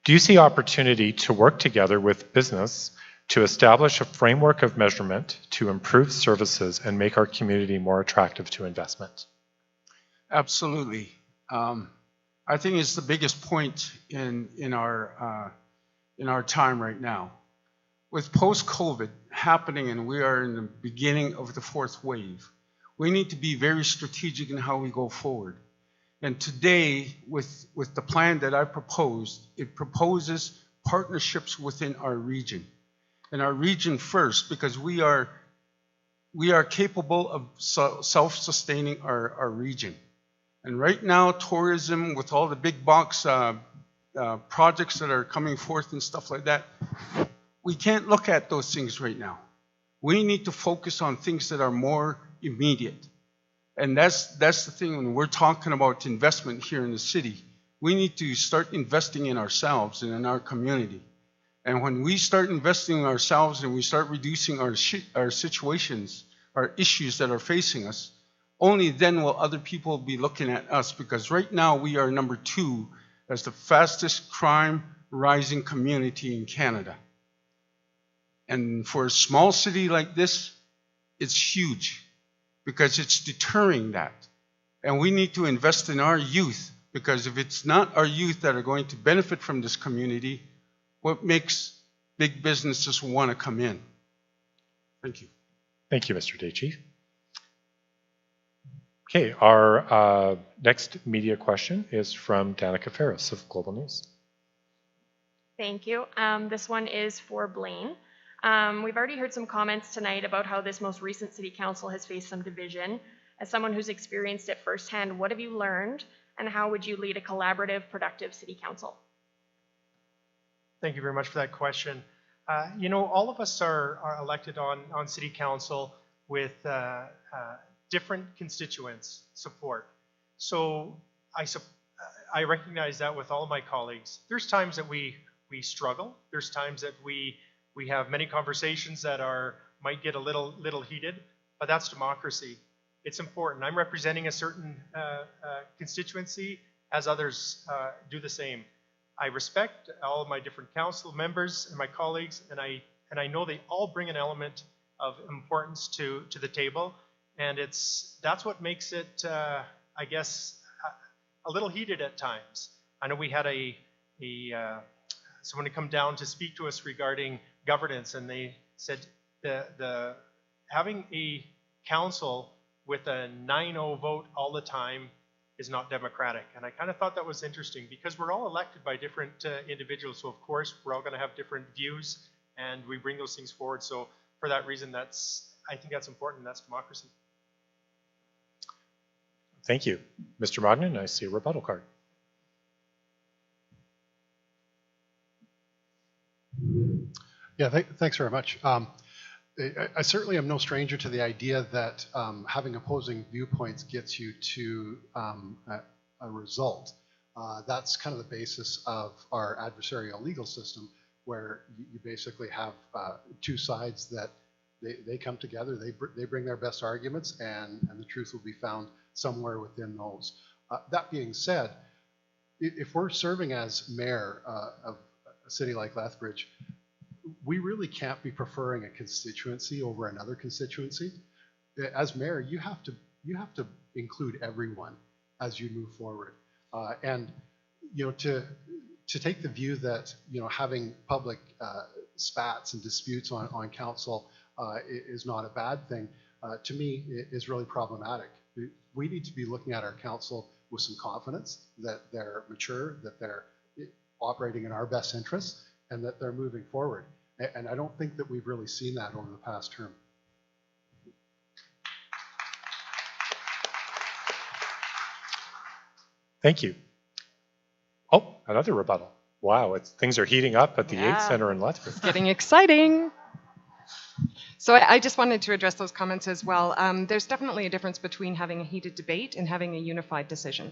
Do you see opportunity to work together with business to establish a framework of measurement to improve services and make our community more attractive to investment? Absolutely. I think it's the biggest point in our time right now. With post-COVID happening, and we are in the beginning of the fourth wave, we need to be very strategic in how we go forward. And today, with the plan that I proposed, it proposes partnerships within our region. And our region first, because we are capable of self-sustaining our region. And right now, tourism, with all the big box projects that are coming forth and stuff like that, we can't look at those things right now. We need to focus on things that are more immediate. And that's the thing when we're talking about investment here in the city. We need to start investing in ourselves and in our community. And when we start investing in ourselves and we start reducing our situations, our issues that are facing us, only then will other people be looking at us, because right now we are number 2 as the fastest crime rising community in Canada. And for a small city like this, it's huge because it's deterring that. And we need to invest in our youth, because if it's not our youth that are going to benefit from this community, what makes big businesses want to come in? Thank you. Thank you, Mr. Day Chief. Okay, our next media question is from Danica Ferris of Global News. Thank you. This one is for Blaine. We've already heard some comments tonight about how this most recent city council has faced some division. As someone who's experienced it firsthand, what have you learned, and how would you lead a collaborative, productive city council? Thank you very much for that question. You know, all of us are elected on city council with different constituents' support. So I recognize that with all of my colleagues. There's times that we struggle. There's times that we have many conversations that might get a little heated, but that's democracy. It's important. I'm representing a certain constituency, as others do the same. I respect all of my different council members and my colleagues, and I know they all bring an element of importance to the table, and that's what makes it, I guess, a little heated at times. I know we had someone to come down to speak to us regarding governance, and they said the having a council with a 9-0 vote all the time is not democratic. And I kind of thought that was interesting, because we're all elected by different individuals, so of course we're all going to have different views, and we bring those things forward. So for that reason, I think that's important. That's democracy. Thank you. Mr. Mognan, I see a rebuttal card. Yeah, thanks very much. I certainly am no stranger to the idea that having opposing viewpoints gets you to a result. That's kind of the basis of our adversarial legal system, where you basically have two sides that they come together, they bring their best arguments, and the truth will be found somewhere within those. That being said, if we're serving as mayor of a city like Lethbridge, we really can't be preferring a constituency over another constituency. As mayor, you have to include everyone as you move forward. And you know, to take the view that having public spats and disputes on council is not a bad thing, to me is really problematic. We need to be looking at our council with some confidence that they're mature, that they're operating in our best interests, and that they're moving forward. And I don't think that we've really seen that over the past term. Thank you. Oh, another rebuttal. Wow, things are heating up at the 8th Center in Lethbridge. It's getting exciting. So I just wanted to address those comments as well. There's definitely a difference between having a heated debate and having a unified decision.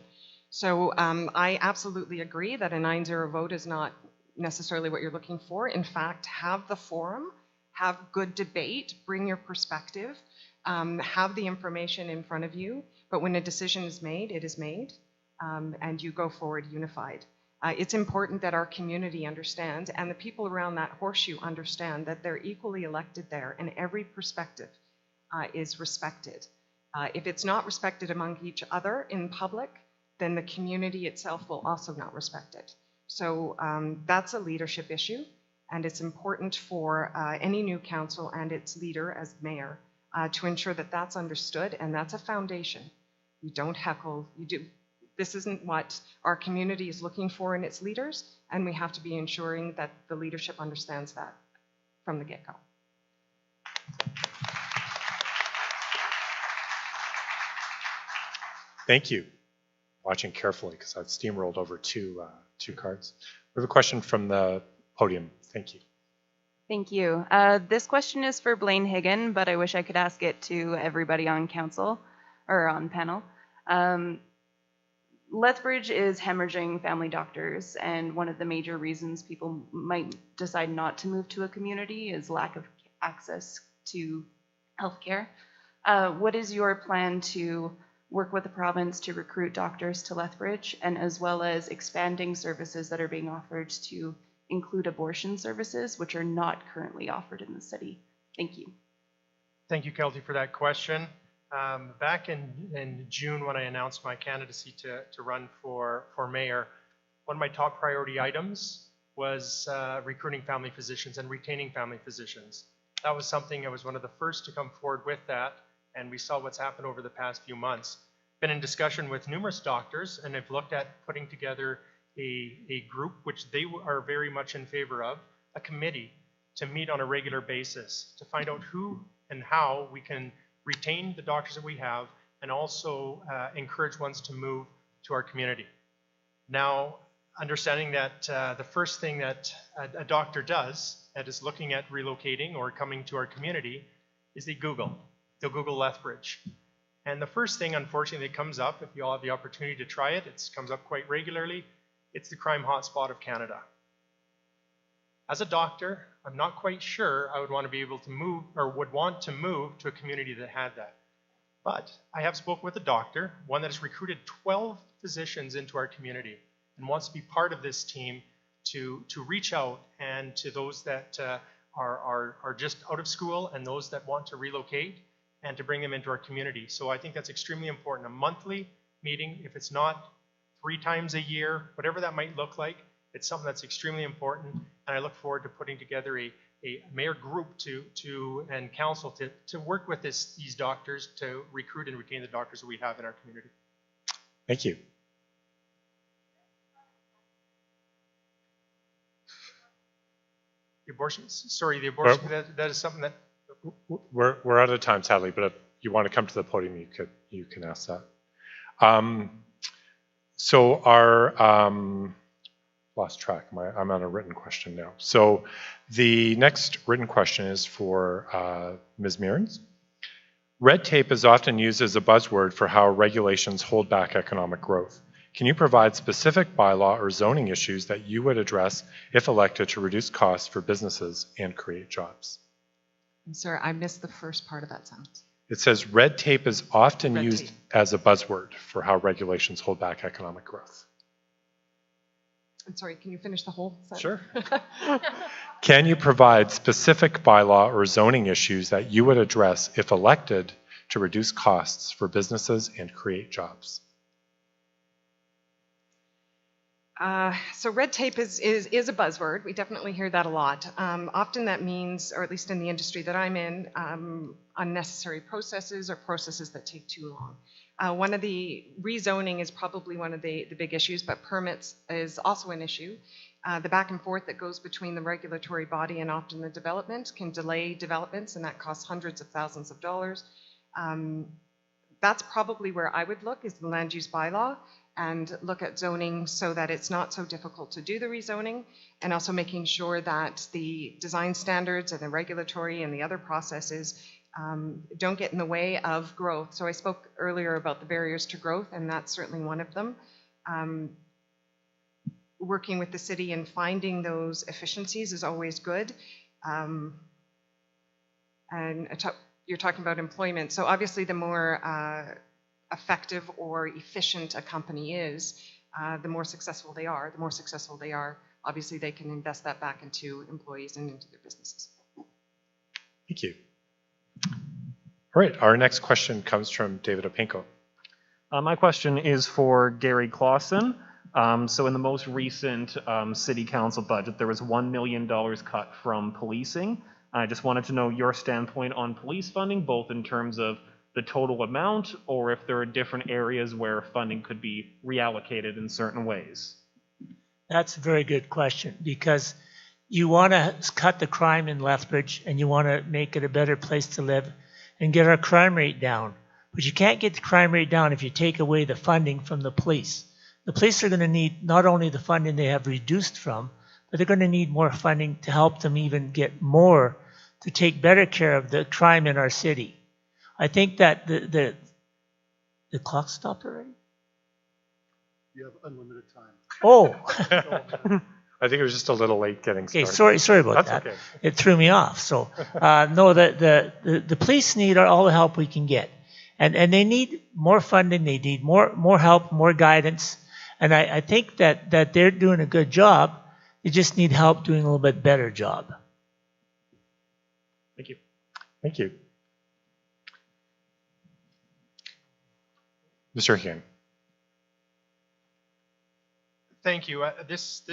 So I absolutely agree that a 9-0 vote is not necessarily what you're looking for. In fact, have the forum, have good debate, bring your perspective, have the information in front of you, but when a decision is made, it is made, and you go forward unified. It's important that our community understands and the people around that horseshoe understand that they're equally elected there and every perspective is respected. If it's not respected among each other in public, then the community itself will also not respect it. So that's a leadership issue, and it's important for any new council and its leader as mayor to ensure that that's understood, and that's a foundation. You don't heckle, you do. This isn't what our community is looking for in its leaders, and we have to be ensuring that the leadership understands that from the get-go. Thank you. Watching carefully because I've steamrolled over two cards. We have a question from the podium. Thank you. Thank you. This question is for Blaine Higgin, but I wish I could ask it to everybody on council or on panel. Lethbridge is hemorrhaging family doctors, and one of the major reasons people might decide not to move to a community is lack of access to healthcare. What is your plan to work with the province to recruit doctors to Lethbridge, and as well as expanding services that are being offered to include abortion services, which are not currently offered in the city? Thank you. Thank you, Kelty, for that question. Back in June, when I announced my candidacy to run for mayor, one of my top priority items was recruiting family physicians and retaining family physicians. That was something I was one of the first to come forward with that, and we saw what's happened over the past few months. Been in discussion with numerous doctors, and have looked at putting together a group, which they are very much in favor of, a committee to meet on a regular basis to find out who and how we can retain the doctors that we have and also encourage ones to move to our community. Now, understanding that the first thing that a doctor does that is looking at relocating or coming to our community is they'll Google Lethbridge. And the first thing, unfortunately, that comes up, if you all have the opportunity to try it, it comes up quite regularly, it's the crime hotspot of Canada. As a doctor, I'm not quite sure I would want to be able to move or would want to move to a community that had that. But I have spoken with a doctor, one that has recruited 12 physicians into our community and wants to be part of this team to reach out and to those that are just out of school and those that want to relocate and to bring them into our community. So I think that's extremely important. A monthly meeting, if it's not 3 times a year, whatever that might look like, it's something that's extremely important, and I look forward to putting together a mayor group and council to work with these doctors to recruit and retain the doctors that we have in our community. Thank you. The abortion, that is something that... We're out of time, sadly, but if you want to come to the podium, you can ask that. So our... lost track. I'm on a written question now. So the next written question is for Ms. Mearns. Red tape is often used as a buzzword for how regulations hold back economic growth. Can you provide specific bylaw or zoning issues that you would address if elected to reduce costs for businesses and create jobs? I'm sorry, I missed the first part of that sentence. It says red tape is often used as a buzzword for how regulations hold back economic growth. I'm sorry, can you finish the whole sentence? Sure. Can you provide specific bylaw or zoning issues that you would address if elected to reduce costs for businesses and create jobs? So red tape is a buzzword. We definitely hear that a lot. Often that means, or at least in the industry that I'm in, unnecessary processes or processes that take too long. One of the rezoning is probably one of the big issues, but permits is also an issue. The back and forth that goes between the regulatory body and often the development can delay developments, and that costs hundreds of thousands of dollars. That's probably where I would look, is the land use bylaw, and look at zoning so that it's not so difficult to do the rezoning, and also making sure that the design standards and the regulatory and the other processes don't get in the way of growth. So I spoke earlier about the barriers to growth, and that's certainly one of them. Working with the city and finding those efficiencies is always good. And you're talking about employment. So obviously the more effective or efficient a company is, the more successful they are. The more successful they are, obviously they can invest that back into employees and into their businesses. Thank you. All right, our next question comes from David Opinko. My question is for Gary Clausen. So in the most recent city council budget, there was $1 million cut from policing. I just wanted to know your standpoint on police funding, both in terms of the total amount, or if there are different areas where funding could be reallocated in certain ways. That's a very good question, because you want to cut the crime in Lethbridge and you want to make it a better place to live and get our crime rate down. But you can't get the crime rate down if you take away the funding from the police. The police are going to need not only the funding they have reduced from, but they're going to need more funding to help them even get more to take better care of the crime in our city. I think that the clock stopped already? You have unlimited time. Oh. I think it was just a little late getting started. Okay, sorry about That's that. Okay. It threw me off. So no, the police need all the help we can get, and they need more funding. They need more help, more guidance, and I think that they're doing a good job. They just need help doing a little bit better job. Thank you. Thank you. Mr. Higgin. Thank you. This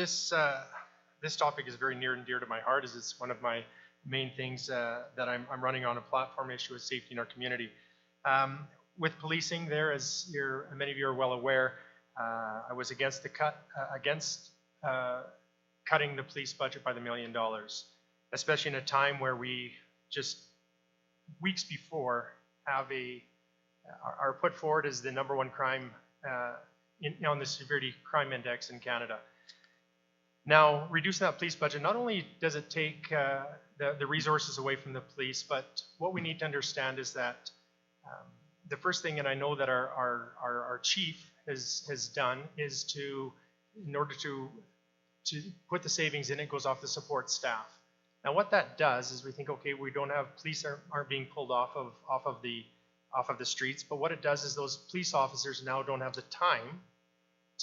topic is very near and dear to my heart, as it's one of my main things that I'm running on a platform issue of safety in our community. With policing, there, as many of you are well aware, I was against the cutting the police budget by $1 million, especially in a time where we just weeks before have are put forward as the #1 crime on the severity crime index in Canada. Now, reducing that police budget, not only does it take the resources away from the police, but what we need to understand is that the first thing, and I know that our chief has done, is in order to put the savings in, it goes off the support staff. Now, what that does is we think, okay, we don't have police aren't being pulled off of the streets, but what it does is those police officers now don't have the time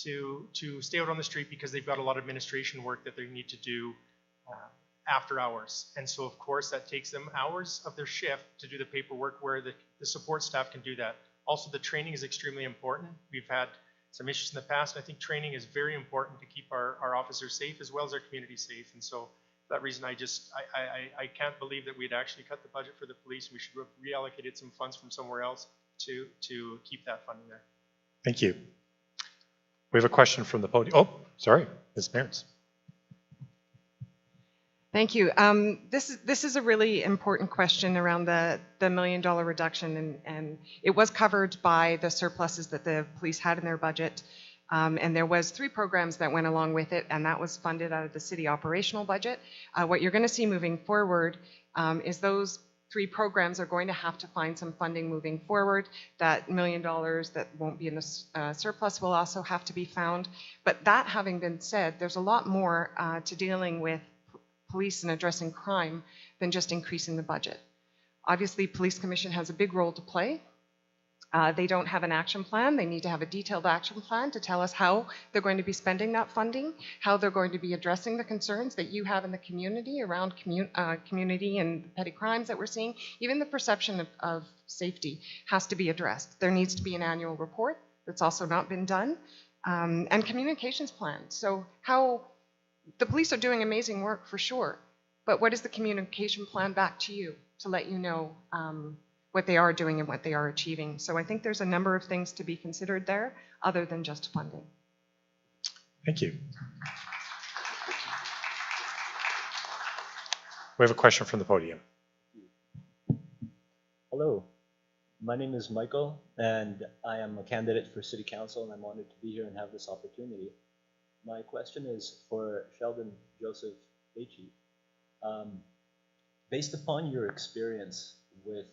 to stay out on the street because they've got a lot of administration work that they need to do after hours. And so, of course, that takes them hours of their shift to do the paperwork where the support staff can do that. Also, the training is extremely important. We've had some issues in the past, and I think training is very important to keep our officers safe as well as our community safe. And so, for that reason, I can't believe that we'd actually cut the budget for the police. We should have reallocated some funds from somewhere else to keep that funding there. Thank you. We have a question from the podium. Oh, sorry, Ms. Mearns. Thank you. This is a really important question around the $1 million reduction, and it was covered by the surpluses that the police had in their budget. And there was 3 programs that went along with it, and that was funded out of the city operational budget. What you're going to see moving forward is those 3 programs are going to have to find some funding moving forward. That $1 million that won't be in the surplus will also have to be found. But that having been said, there's a lot more to dealing with police and addressing crime than just increasing the budget. Obviously, Police Commission has a big role to play. They don't have an action plan. They need to have a detailed action plan to tell us how they're going to be spending that funding, how they're going to be addressing the concerns that you have in the community around community and petty crimes that we're seeing. Even the perception of safety has to be addressed. There needs to be an annual report that's also not been done, and communications plan. So how the police are doing amazing work for sure, but what is the communication plan back to you to let you know what they are doing and what they are achieving? So I think there's a number of things to be considered there other than just funding. Thank you. We have a question from the podium. Hello. My name is Michael, and I am a candidate for City Council, and I'm honored to be here and have this opportunity. My question is for Sheldon Joseph H.E. Based upon your experience with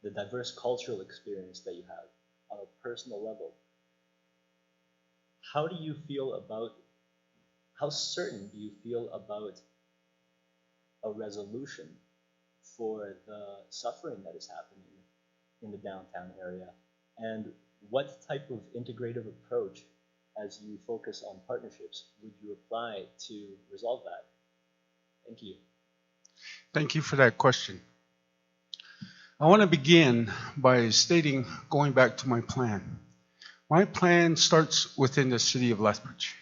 the diverse cultural experience that you have on a personal level, how certain do you feel about a resolution for the suffering that is happening in the downtown area? And what type of integrative approach, as you focus on partnerships, would you apply to resolve that? Thank you. Thank you for that question. I want to begin by stating, going back to my plan. My plan starts within the city of Lethbridge.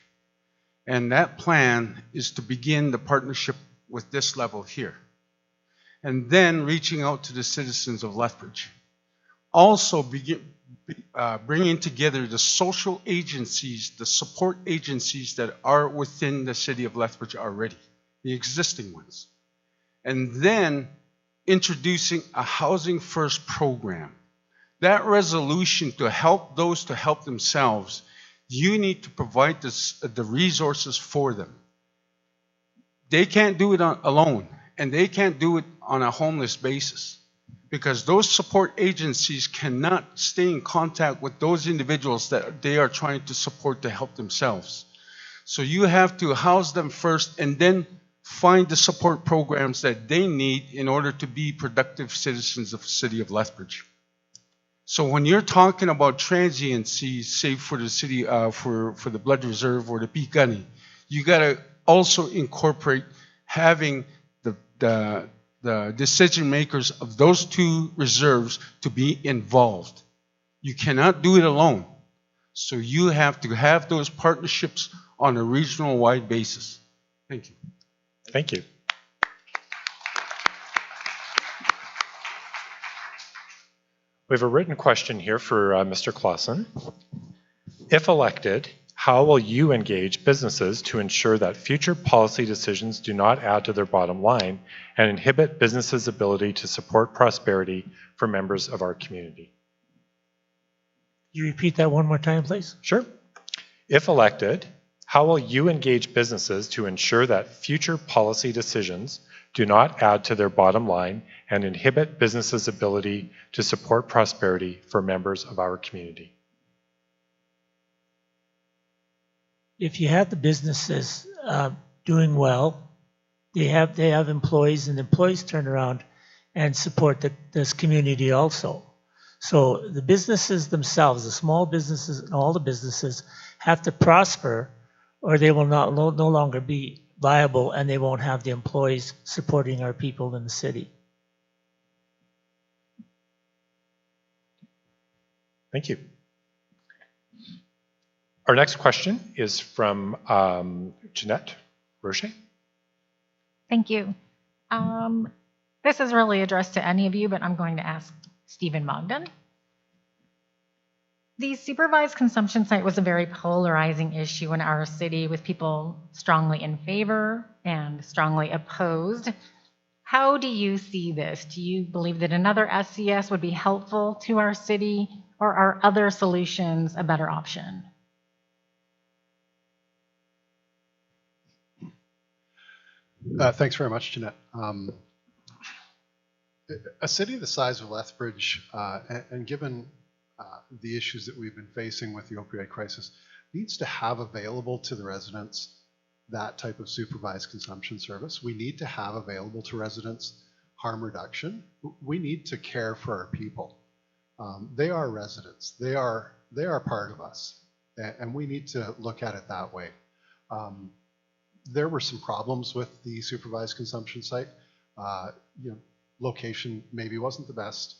And that plan is to begin the partnership with this level here. And then reaching out to the citizens of Lethbridge. Also bringing together the social agencies, the support agencies that are within the city of Lethbridge already, the existing ones. And then introducing a Housing First program. That resolution to help those to help themselves, you need to provide the resources for them. They can't do it alone, and they can't do it on a homeless basis, because those support agencies cannot stay in contact with those individuals that they are trying to support to help themselves. So you have to house them first and then find the support programs that they need in order to be productive citizens of the city of Lethbridge. So when you're talking about transiency, say for the city, for the Blood Reserve or the Peak Gunny, you got to also incorporate having the decision makers of those two reserves to be involved. You cannot do it alone. So you have to have those partnerships on a regional wide basis. Thank you. Thank you. We have a written question here for Mr. Clausen. If elected, how will you engage businesses to ensure that future policy decisions do not add to their bottom line and inhibit businesses' ability to support prosperity for members of our community? You repeat that one more time, please? Sure. If elected, how will you engage businesses to ensure that future policy decisions do not add to their bottom line and inhibit businesses' ability to support prosperity for members of our community? If you have the businesses doing well, they have employees, and employees turn around and support this community also. So the businesses themselves, the small businesses and all the businesses, have to prosper, or they will no longer be viable, and they won't have the employees supporting our people in the city. Thank you. Our next question is from Jeanette Rocher. Thank you. This is really addressed to any of you, but I'm going to ask Stephen Mogden. The supervised consumption site was a very polarizing issue in our city, with people strongly in favor and strongly opposed. How do you see this? Do you believe that another SCS would be helpful to our city, or are other solutions a better option? Thanks very much, Jeanette. A city the size of Lethbridge, and given the issues that we've been facing with the opioid crisis, needs to have available to the residents that type of supervised consumption service. We need to have available to residents harm reduction. We need to care for our people. They are residents. They are part of us, and we need to look at it that way. There were some problems with the supervised consumption site. Location maybe wasn't the best,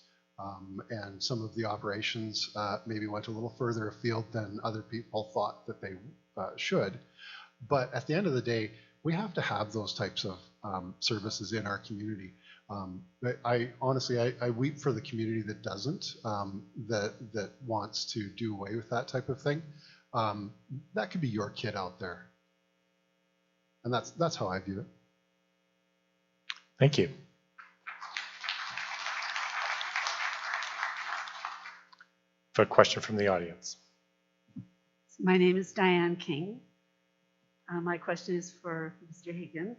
and some of the operations maybe went a little further afield than other people thought that they should. But at the end of the day, we have to have those types of services in our community. I honestly weep for the community that doesn't, that wants to do away with that type of thing. That could be your kid out there. And that's how I view it. Thank you. a question from the audience. My name is Diane King. My question is for Mr. Higgin.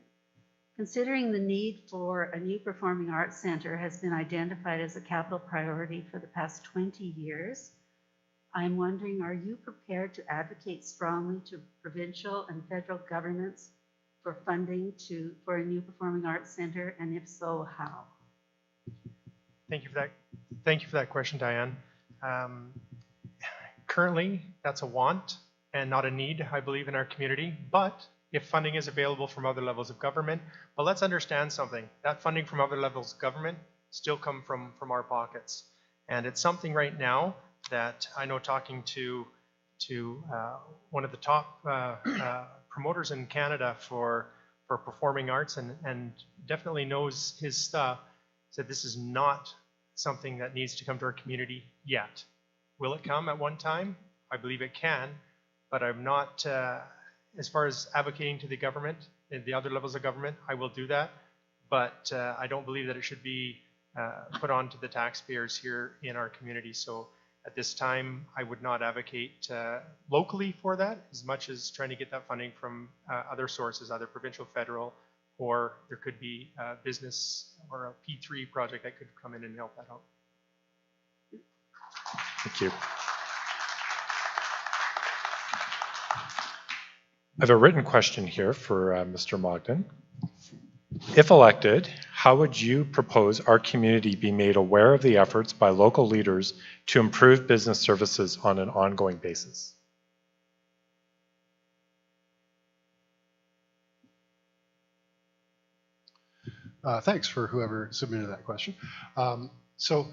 Considering the need for a new performing arts center has been identified as a capital priority for the past 20 years, I'm wondering, are you prepared to advocate strongly to provincial and federal governments for funding for a new performing arts center, and if so, how? Thank you for that question, Diane. Currently, that's a want and not a need, I believe, in our community. But if funding is available from other levels of government, but let's understand something. That funding from other levels of government still come from our pockets. And it's something right now that I know, talking to one of the top promoters in Canada for performing arts, and definitely knows his stuff, said this is not something that needs to come to our community yet. Will it come at one time? I believe it can, but I'm not, as far as advocating to the government and the other levels of government, I will do that, but I don't believe that it should be put on to the taxpayers here in our community. So at this time, I would not advocate locally for that as much as trying to get that funding from other sources, either provincial, federal, or there could be a business or a P3 project that could come in and help that out. Thank you. I have a written question here for Mr. Mogden. If elected, how would you propose our community be made aware of the efforts by local leaders to improve business services on an ongoing basis? Thanks for whoever submitted that question. So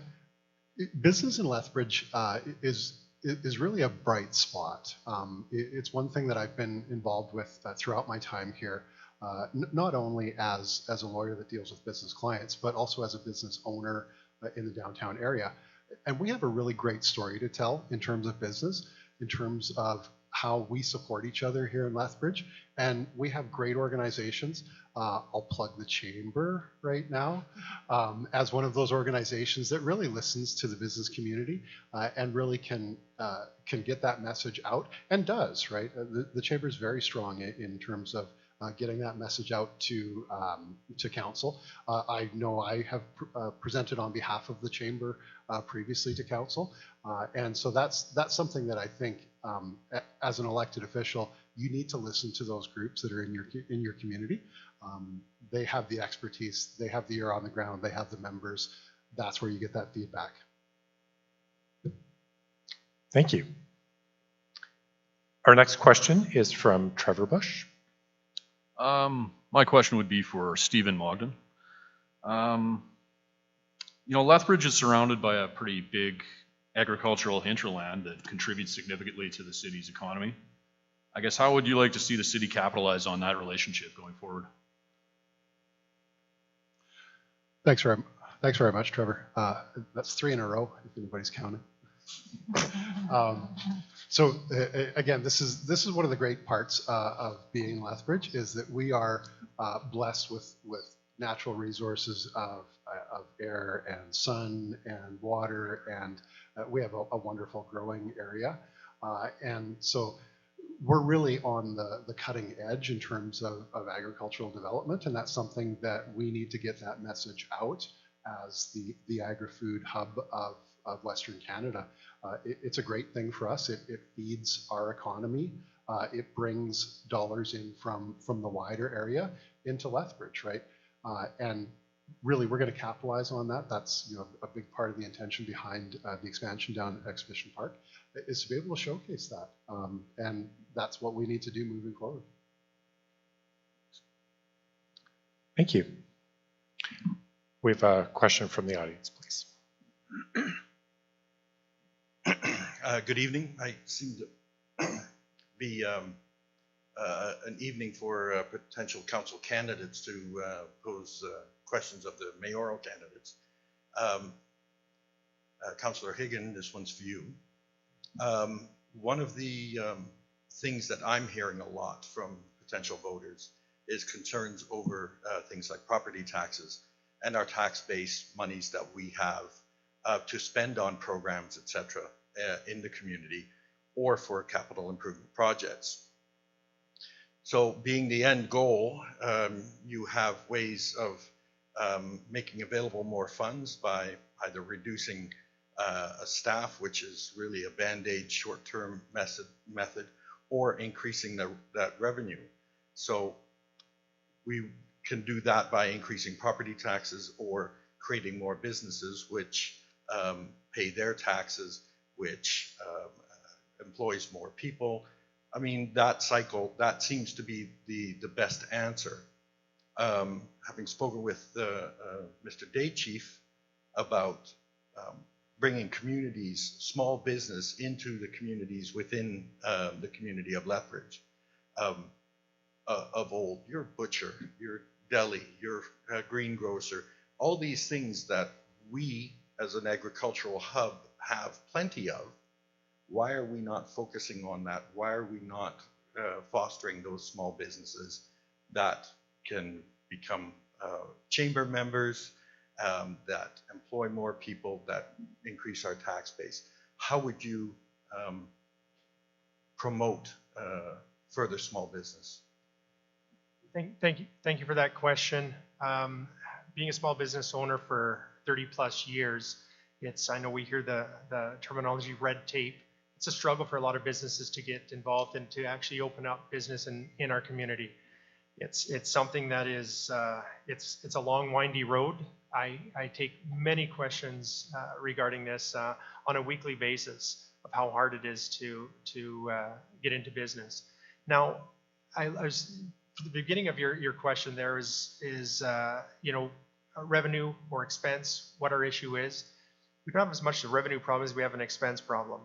business in Lethbridge is really a bright spot. It's one thing that I've been involved with throughout my time here, not only as a lawyer that deals with business clients, but also as a business owner in the downtown area. And we have a really great story to tell in terms of business, in terms of how we support each other here in Lethbridge. And we have great organizations. I'll plug the Chamber right now as one of those organizations that really listens to the business community and really can get that message out, and does, right? The Chamber is very strong in terms of getting that message out to council. I know I have presented on behalf of the Chamber previously to council, and so that's something that I think as an elected official, you need to listen to those groups that are in your community. They have the expertise, they have the ear on the ground, they have the members. That's where you get that feedback. Thank you. Our next question is from Trevor Bush. My question would be for Stephen Mogden. You know, Lethbridge is surrounded by a pretty big agricultural hinterland that contributes significantly to the city's economy. I guess, how would you like to see the city capitalize on that relationship going forward? Thanks very much, Trevor. That's 3 in a row, if anybody's counting. So again, this is one of the great parts of being Lethbridge, is that we are blessed with natural resources of air and sun and water, and we have a wonderful growing area, and so we're really on the cutting edge in terms of agricultural development, and that's something that we need to get that message out as the agri-food hub of Western Canada. It's a great thing for us. It feeds our economy. It brings dollars in from the wider area into Lethbridge, right? And really, we're going to capitalize on that. That's a big part of the intention behind the expansion down at Exhibition Park, is to be able to showcase that, and that's what we need to do moving forward. Thank you. We have a question from the audience, please. Good evening. I seem to be an evening for potential council candidates to pose questions of the mayoral candidates. Councillor Higgin, this one's for you. One of the things that I'm hearing a lot from potential voters is concerns over things like property taxes and our tax-based monies that we have to spend on programs, etc. in the community or for capital improvement projects. So being the end goal, you have ways of making available more funds by either reducing a staff, which is really a band-aid short-term method, or increasing that revenue. So we can do that by increasing property taxes or creating more businesses which pay their taxes, which employs more people. I mean, that cycle, that seems to be the best answer. Having spoken with Mr. Daychief about bringing communities, small business into the communities within the community of Lethbridge, of old, your butcher, your deli, your greengrocer, all these things that we as an agricultural hub have plenty of. Why are we not focusing on that? Why are we not fostering those small businesses that can become chamber members, that employ more people, that increase our tax base? How would you promote further small business? Thank you for that question. Being a small business owner for 30 plus years, I know we hear the terminology red tape. It's a struggle for a lot of businesses to get involved and to actually open up business in our community. It's something that is, it's a long, windy road. I take many questions regarding this on a weekly basis of how hard it is to get into business. Now, I was, the beginning of your question there is you know, revenue or expense, what our issue is. We don't have as much a revenue problem as we have an expense problem.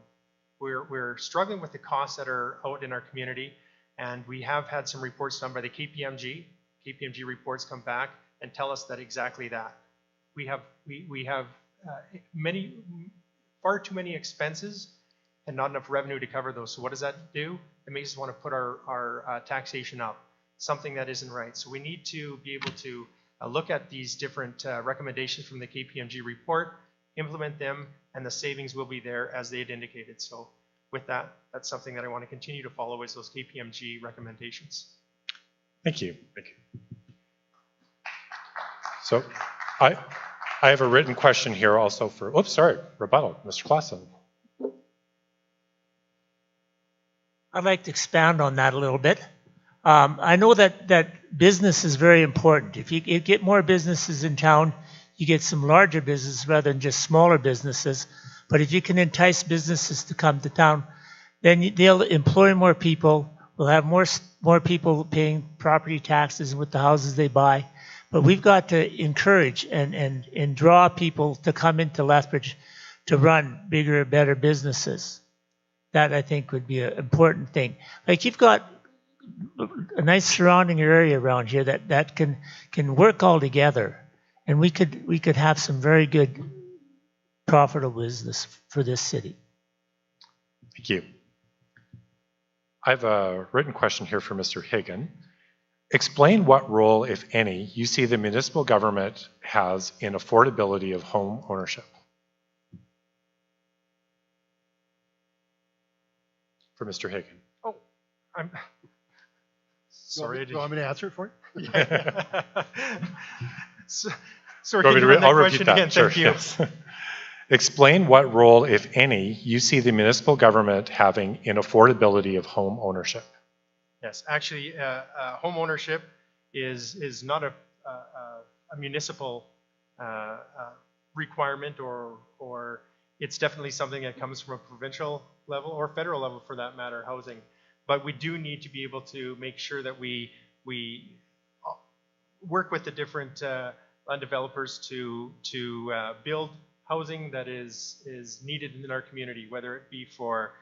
We're struggling with the costs that are out in our community, and we have had some reports done by the KPMG. KPMG reports come back and tell us that exactly that. We have far too many expenses and not enough revenue to cover those. So what does that do? It makes us want to put our taxation up, something that isn't right. So we need to be able to look at these different recommendations from the KPMG report, implement them, and the savings will be there as they had indicated. So with that, that's something that I want to continue to follow is those KPMG recommendations. Thank you. Thank you. So I have a written question here also for, oops, sorry, rebuttal, Mr. Clausen. I'd like to expand on that a little bit. I know that business is very important. If you get more businesses in town, you get some larger businesses rather than just smaller businesses. But if you can entice businesses to come to town, then they'll employ more people. We'll have more people paying property taxes with the houses they buy. But we've got to encourage and draw people to come into Lethbridge to run bigger and better businesses. That, I think, would be an important thing. Like, you've got a nice surrounding area around here that can work all together. And we could have some very good profitable business for this city. Thank you. I have a written question here for Mr. Higgin. Explain what role, if any, you see the municipal government has in affordability of home ownership. For Mr. Higgin. Oh, I'm sorry. Do you want me to answer it for you? Sorry, can you read that question again? Sure, Thank you. yes. Explain what role, if any, you see the municipal government having in affordability of home ownership. Yes, actually, home ownership is not a municipal requirement, or it's definitely something that comes from a provincial level or federal level, for that matter, housing. But we do need to be able to make sure that we work with the different land developers to build housing that is needed in our community, whether it be for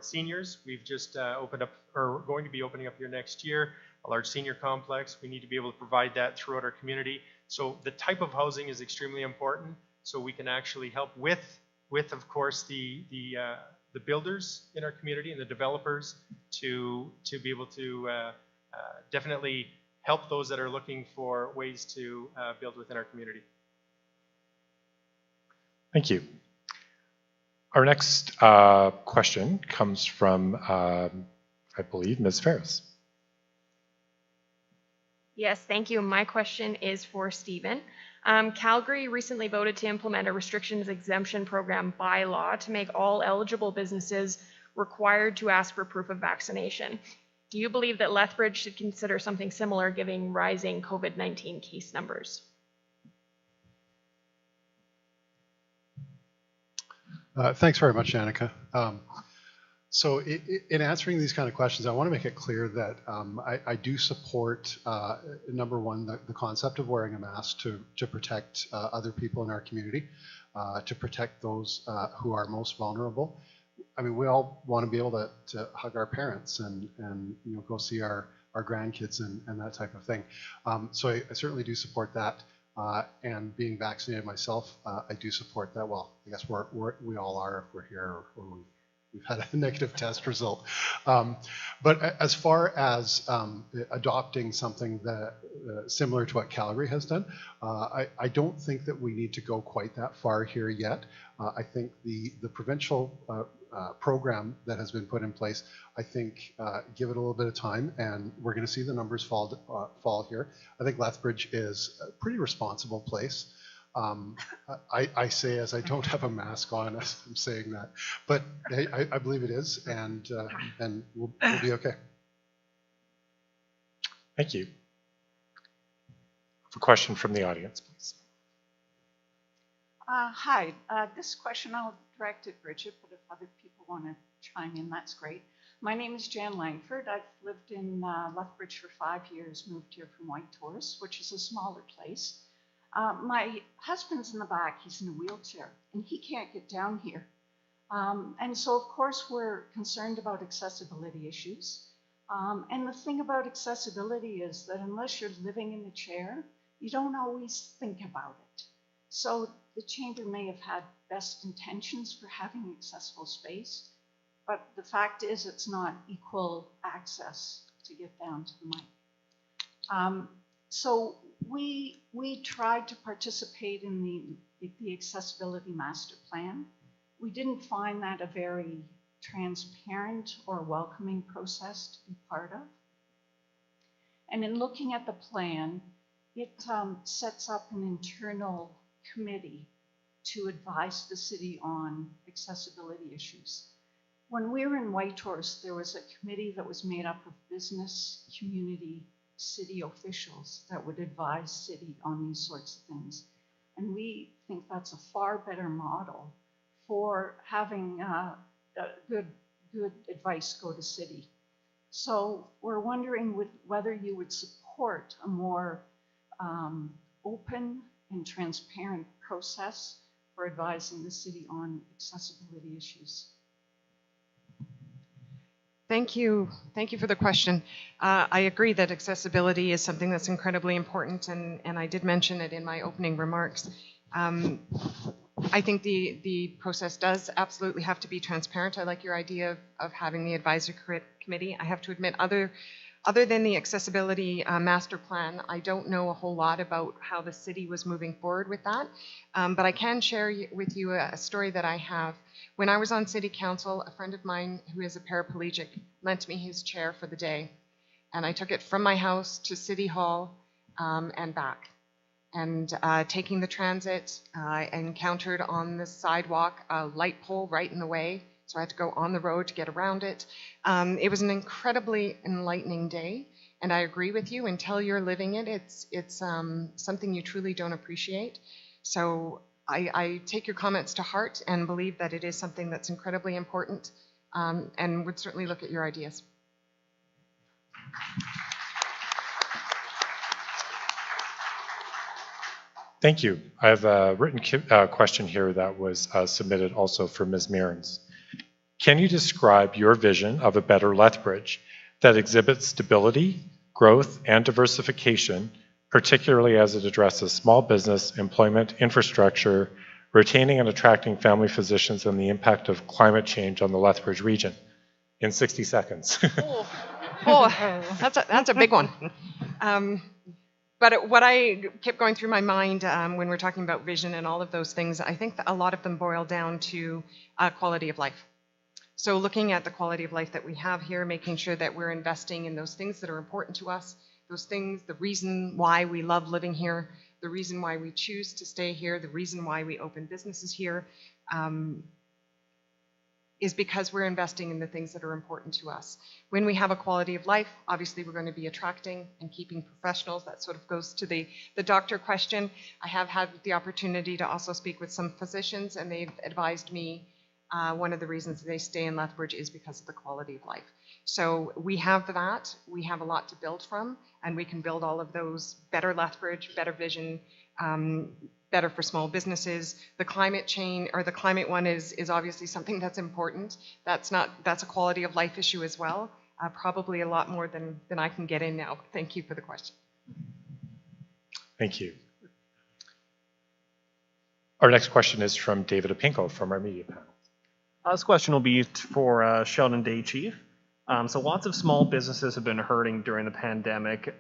seniors. We've just opened up, or going to be opening up here next year, a large senior complex. We need to be able to provide that throughout our community. So the type of housing is extremely important, so we can actually help with of course, the builders in our community and the developers to be able to definitely help those that are looking for ways to build within our community. Thank you. Our next question comes from, I believe, Ms. Ferris. Yes, thank you. My question is for Stephen. Calgary recently voted to implement a restrictions exemption program by law to make all eligible businesses required to ask for proof of vaccination. Do you believe that Lethbridge should consider something similar given rising COVID-19 case numbers? Thanks very much, Annika. So in answering these kind of questions, I want to make it clear that I do support, number one, the concept of wearing a mask to protect other people in our community, to protect those who are most vulnerable. I mean, we all want to be able to hug our parents and you know, go see our grandkids and that type of thing. So I certainly do support that. And being vaccinated myself, I do support that. Well, I guess we all are if we're here or we've had a negative test result. But as far as adopting something that similar to what Calgary has done, I don't think that we need to go quite that far here yet. I think the provincial program that has been put in place, I think give it a little bit of time and we're going to see the numbers fall here. I think Lethbridge is a pretty responsible place. I say as I don't have a mask on as I'm saying that, but I believe it is, and we'll be okay. Thank you. A question from the audience, please. Hi, this question I'll direct at Bridget, but if other people want to chime in, that's great. My name is Jan Langford. I've lived in Lethbridge for 5 years, moved here from Whitehorse, which is a smaller place. My husband's in the back, he's in a wheelchair, and he can't get down here. And so, of course, we're concerned about accessibility issues. And the thing about accessibility is that unless you're living in the chair, you don't always think about it. So the Chamber may have had best intentions for having accessible space, but the fact is it's not equal access to get down to the mic. So we tried to participate in the accessibility master plan. We didn't find that a very transparent or welcoming process to be part of. And in looking at the plan, it sets up an internal committee to advise the city on accessibility issues. When we were in Whitehorse, there was a committee that was made up of business, community, city officials that would advise city on these sorts of things. And we think that's a far better model for having good advice go to city. So we're wondering whether you would support a more open and transparent process for advising the city on accessibility issues. Thank you. Thank you for the question. I agree that accessibility is something that's incredibly important, and I did mention it in my opening remarks. I think the process does absolutely have to be transparent. I like your idea of having the advisory committee. I have to admit, other than the accessibility master plan, I don't know a whole lot about how the city was moving forward with that. But I can share with you a story that I have. When I was on city council, a friend of mine who is a paraplegic lent me his chair for the day. And I took it from my house to City Hall and back. And taking the transit, I encountered on the sidewalk a light pole right in the way. So I had to go on the road to get around it. It was an incredibly enlightening day. And I agree with you, until you're living it, it's something you truly don't appreciate. So I take your comments to heart and believe that it is something that's incredibly important, and would certainly look at your ideas. Thank you. I have a written question here that was submitted also for Ms. Mearns. Can you describe your vision of a better Lethbridge that exhibits stability, growth, and diversification, particularly as it addresses small business, employment, infrastructure, retaining and attracting family physicians, and the impact of climate change on the Lethbridge region? In 60 seconds. Oh, that's a big one. But what I kept going through my mind when we're talking about vision and all of those things, I think that a lot of them boil down to quality of life. So looking at the quality of life that we have here, making sure that we're investing in those things that are important to us, those things, the reason why we love living here, the reason why we choose to stay here, the reason why we open businesses here, is because we're investing in the things that are important to us. When we have a quality of life, obviously we're going to be attracting and keeping professionals. That sort of goes to the doctor question. I have had the opportunity to also speak with some physicians, and they've advised me one of the reasons they stay in Lethbridge is because of the quality of life. So we have that. We have a lot to build from, and we can build all of those: better Lethbridge, better vision, better for small businesses. The climate change, or the climate one, is obviously something that's important. That's a quality of life issue as well. Probably a lot more than I can get in now. Thank you for the question. Thank you. Our next question is from David Opinko from our media panel. This question will be for Sheldon Day Chief. So lots of small businesses have been hurting during the pandemic.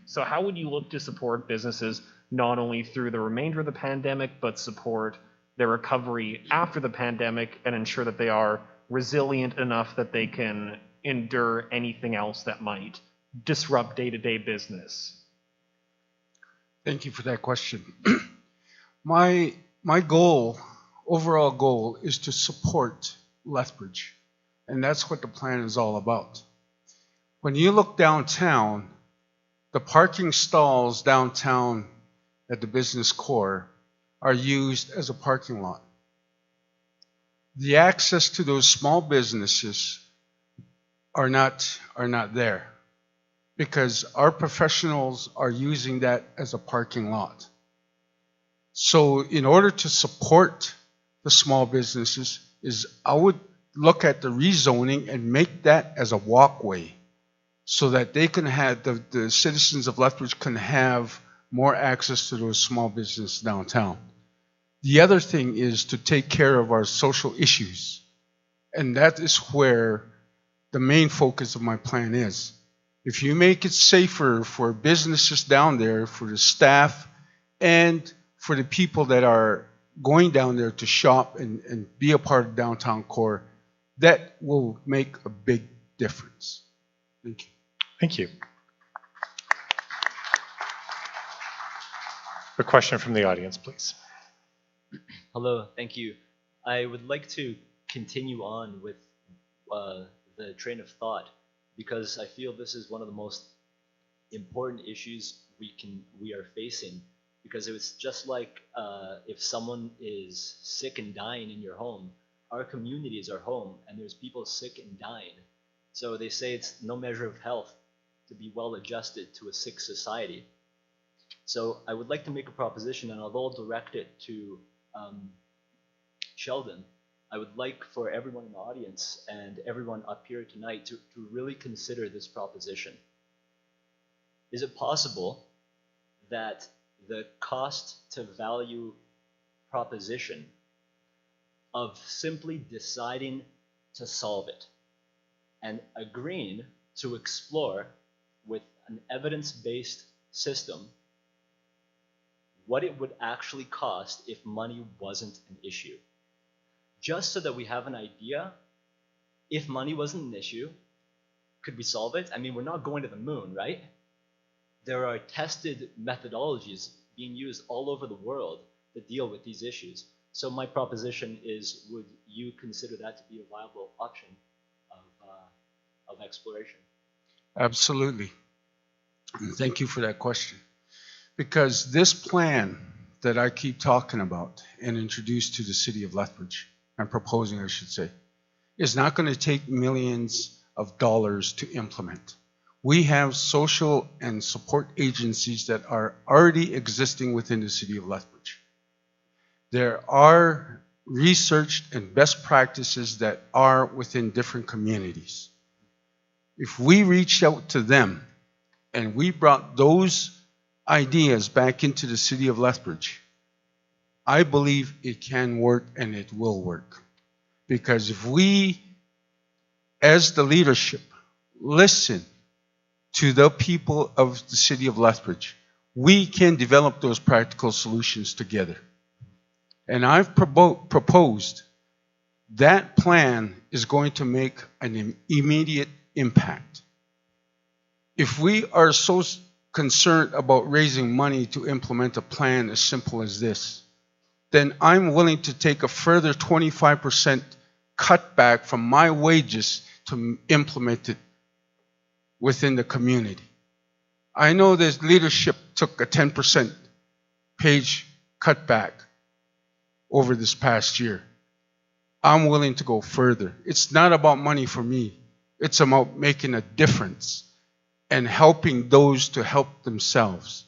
So how would you look to support businesses not only through the remainder of the pandemic, but support their recovery after the pandemic and ensure that they are resilient enough that they can endure anything else that might disrupt day-to-day business? Thank you for that question. My overall goal is to support Lethbridge, and that's what the plan is all about. When you look downtown, the parking stalls downtown at the business core are used as a parking lot. The access to those small businesses are not there because our professionals are using that as a parking lot. So in order to support the small businesses, I would look at the rezoning and make that as a walkway so that they can have, the citizens of Lethbridge can have more access to those small businesses downtown. The other thing is to take care of our social issues. And that is where the main focus of my plan is. If you make it safer for businesses down there, for the staff, and for the people that are going down there to shop and be a part of downtown core, that will make a big difference. Thank you. Thank you. A question from the audience, please. Hello, thank you. I would like to continue on with the train of thought because I feel this is one of the most important issues we are facing, because it was just like if someone is sick and dying in your home, our community is our home, and there's people sick and dying. So they say it's no measure of health to be well adjusted to a sick society. So I would like to make a proposition, and although I'll direct it to Sheldon, I would like for everyone in the audience and everyone up here tonight to really consider this proposition. Is it possible that the cost to value proposition of simply deciding to solve it and agreeing to explore with an evidence-based system what it would actually cost if money wasn't an issue? Just so that we have an idea, if money wasn't an issue, could we solve it? I mean, we're not going to the moon, right? There are tested methodologies being used all over the world to deal with these issues. So my proposition is, would you consider that to be a viable option of exploration? Absolutely. And thank you for that question. Because this plan that I keep talking about and introduced to the city of Lethbridge, and proposing, I should say, is not going to take millions of dollars to implement. We have social and support agencies that are already existing within the city of Lethbridge. There are researched and best practices that are within different communities. If we reached out to them and we brought those ideas back into the city of Lethbridge, I believe it can work and it will work. Because if we, as the leadership, listen to the people of the city of Lethbridge. We can develop those practical solutions together. And I've proposed that plan is going to make an immediate impact. If we are so concerned about raising money to implement a plan as simple as this, then I'm willing to take a further 25% cutback from my wages to implement it within the community. I know this leadership took a 10% page cutback over this past year. I'm willing to go further. It's not about money for me. It's about making a difference and helping those to help themselves.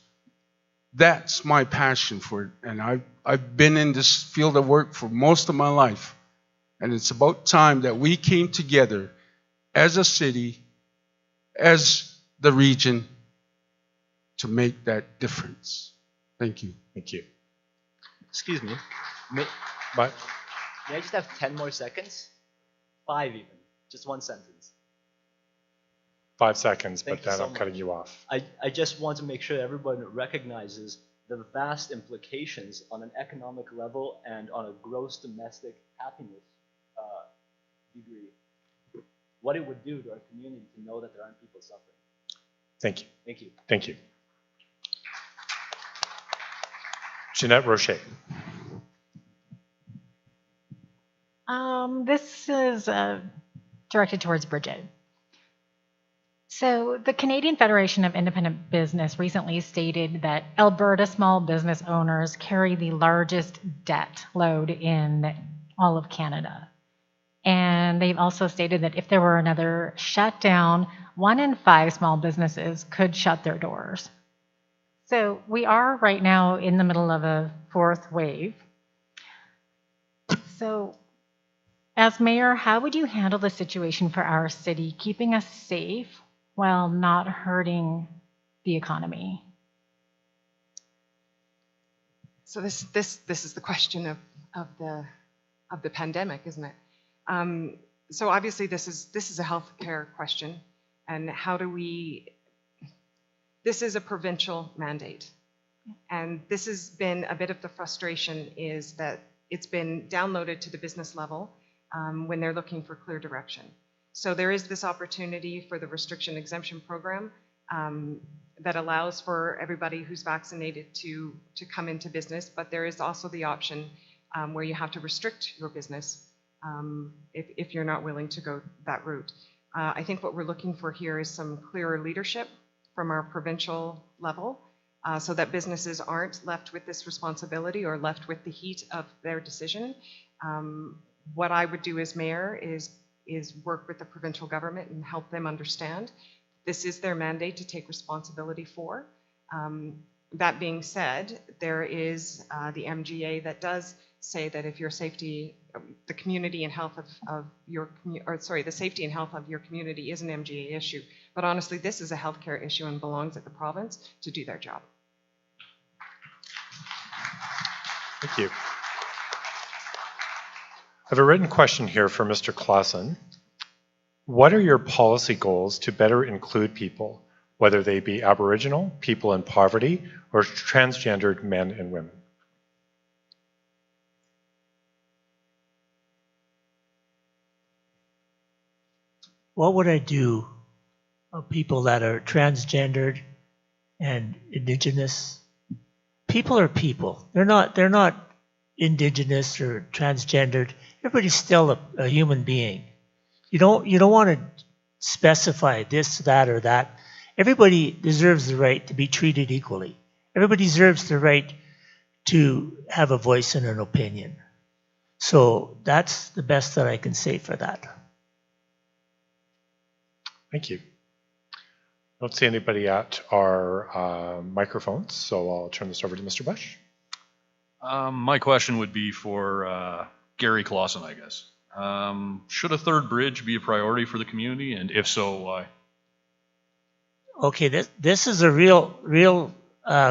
That's my passion for it. And I've been in this field of work for most of my life. And it's about time that we came together as a city, as the region, to make that difference. Thank you. Thank you. Excuse me. May I just have 10 more seconds? 5 even. Just one sentence. 5 seconds, Thank but you then so I'm cutting much. you off. I just want to make sure everyone recognizes the vast implications on an economic level and on a gross domestic happiness degree. What it would do to our community to know that there aren't people suffering. Thank you. Thank you. Thank you. Jeanette Rocher. This is directed towards Bridget. So the Canadian Federation of Independent Business recently stated that Alberta small business owners carry the largest debt load in all of Canada. And they've also stated that if there were another shutdown, 1 in 5 small businesses could shut their doors. So we are right now in the middle of a 4th wave. So as mayor, how would you handle the situation for our city, keeping us safe while not hurting the economy? So this is the question of the pandemic, isn't it? So obviously this is a healthcare question, and how do we? This is a provincial mandate, and this has been a bit of the frustration is that it's been downloaded to the business level when they're looking for clear direction. So there is this opportunity for the restriction exemption program that allows for everybody who's vaccinated to come into business, but there is also the option where you have to restrict your business if you're not willing to go that route. I think what we're looking for here is some clearer leadership from our provincial level so that businesses aren't left with this responsibility or left with the heat of their decision. What I would do as mayor is work with the provincial government and help them understand this is their mandate to take responsibility for. That being said, there is the MGA that does say that if your safety, the community and health of your, the safety and health of your community is an MGA issue. But honestly, this is a healthcare issue and belongs at the province to do their job. Thank you. I have a written question here for Mr. Clausen. What are your policy goals to better include people, whether they be Aboriginal, people in poverty, or transgendered men and women? What would I do of people that are transgendered and Indigenous? People are people. They're not Indigenous or transgendered. Everybody's still a human being. You don't want to specify this, that, or that. Everybody deserves the right to be treated equally. Everybody deserves the right to have a voice and an opinion. So that's the best that I can say for that. Thank you. I don't see anybody at our microphones, so I'll turn this over to Mr. Bush. My question would be for Gary Clausen, I guess. Should a third bridge be a priority for the community, and if so, why? Okay, this is a real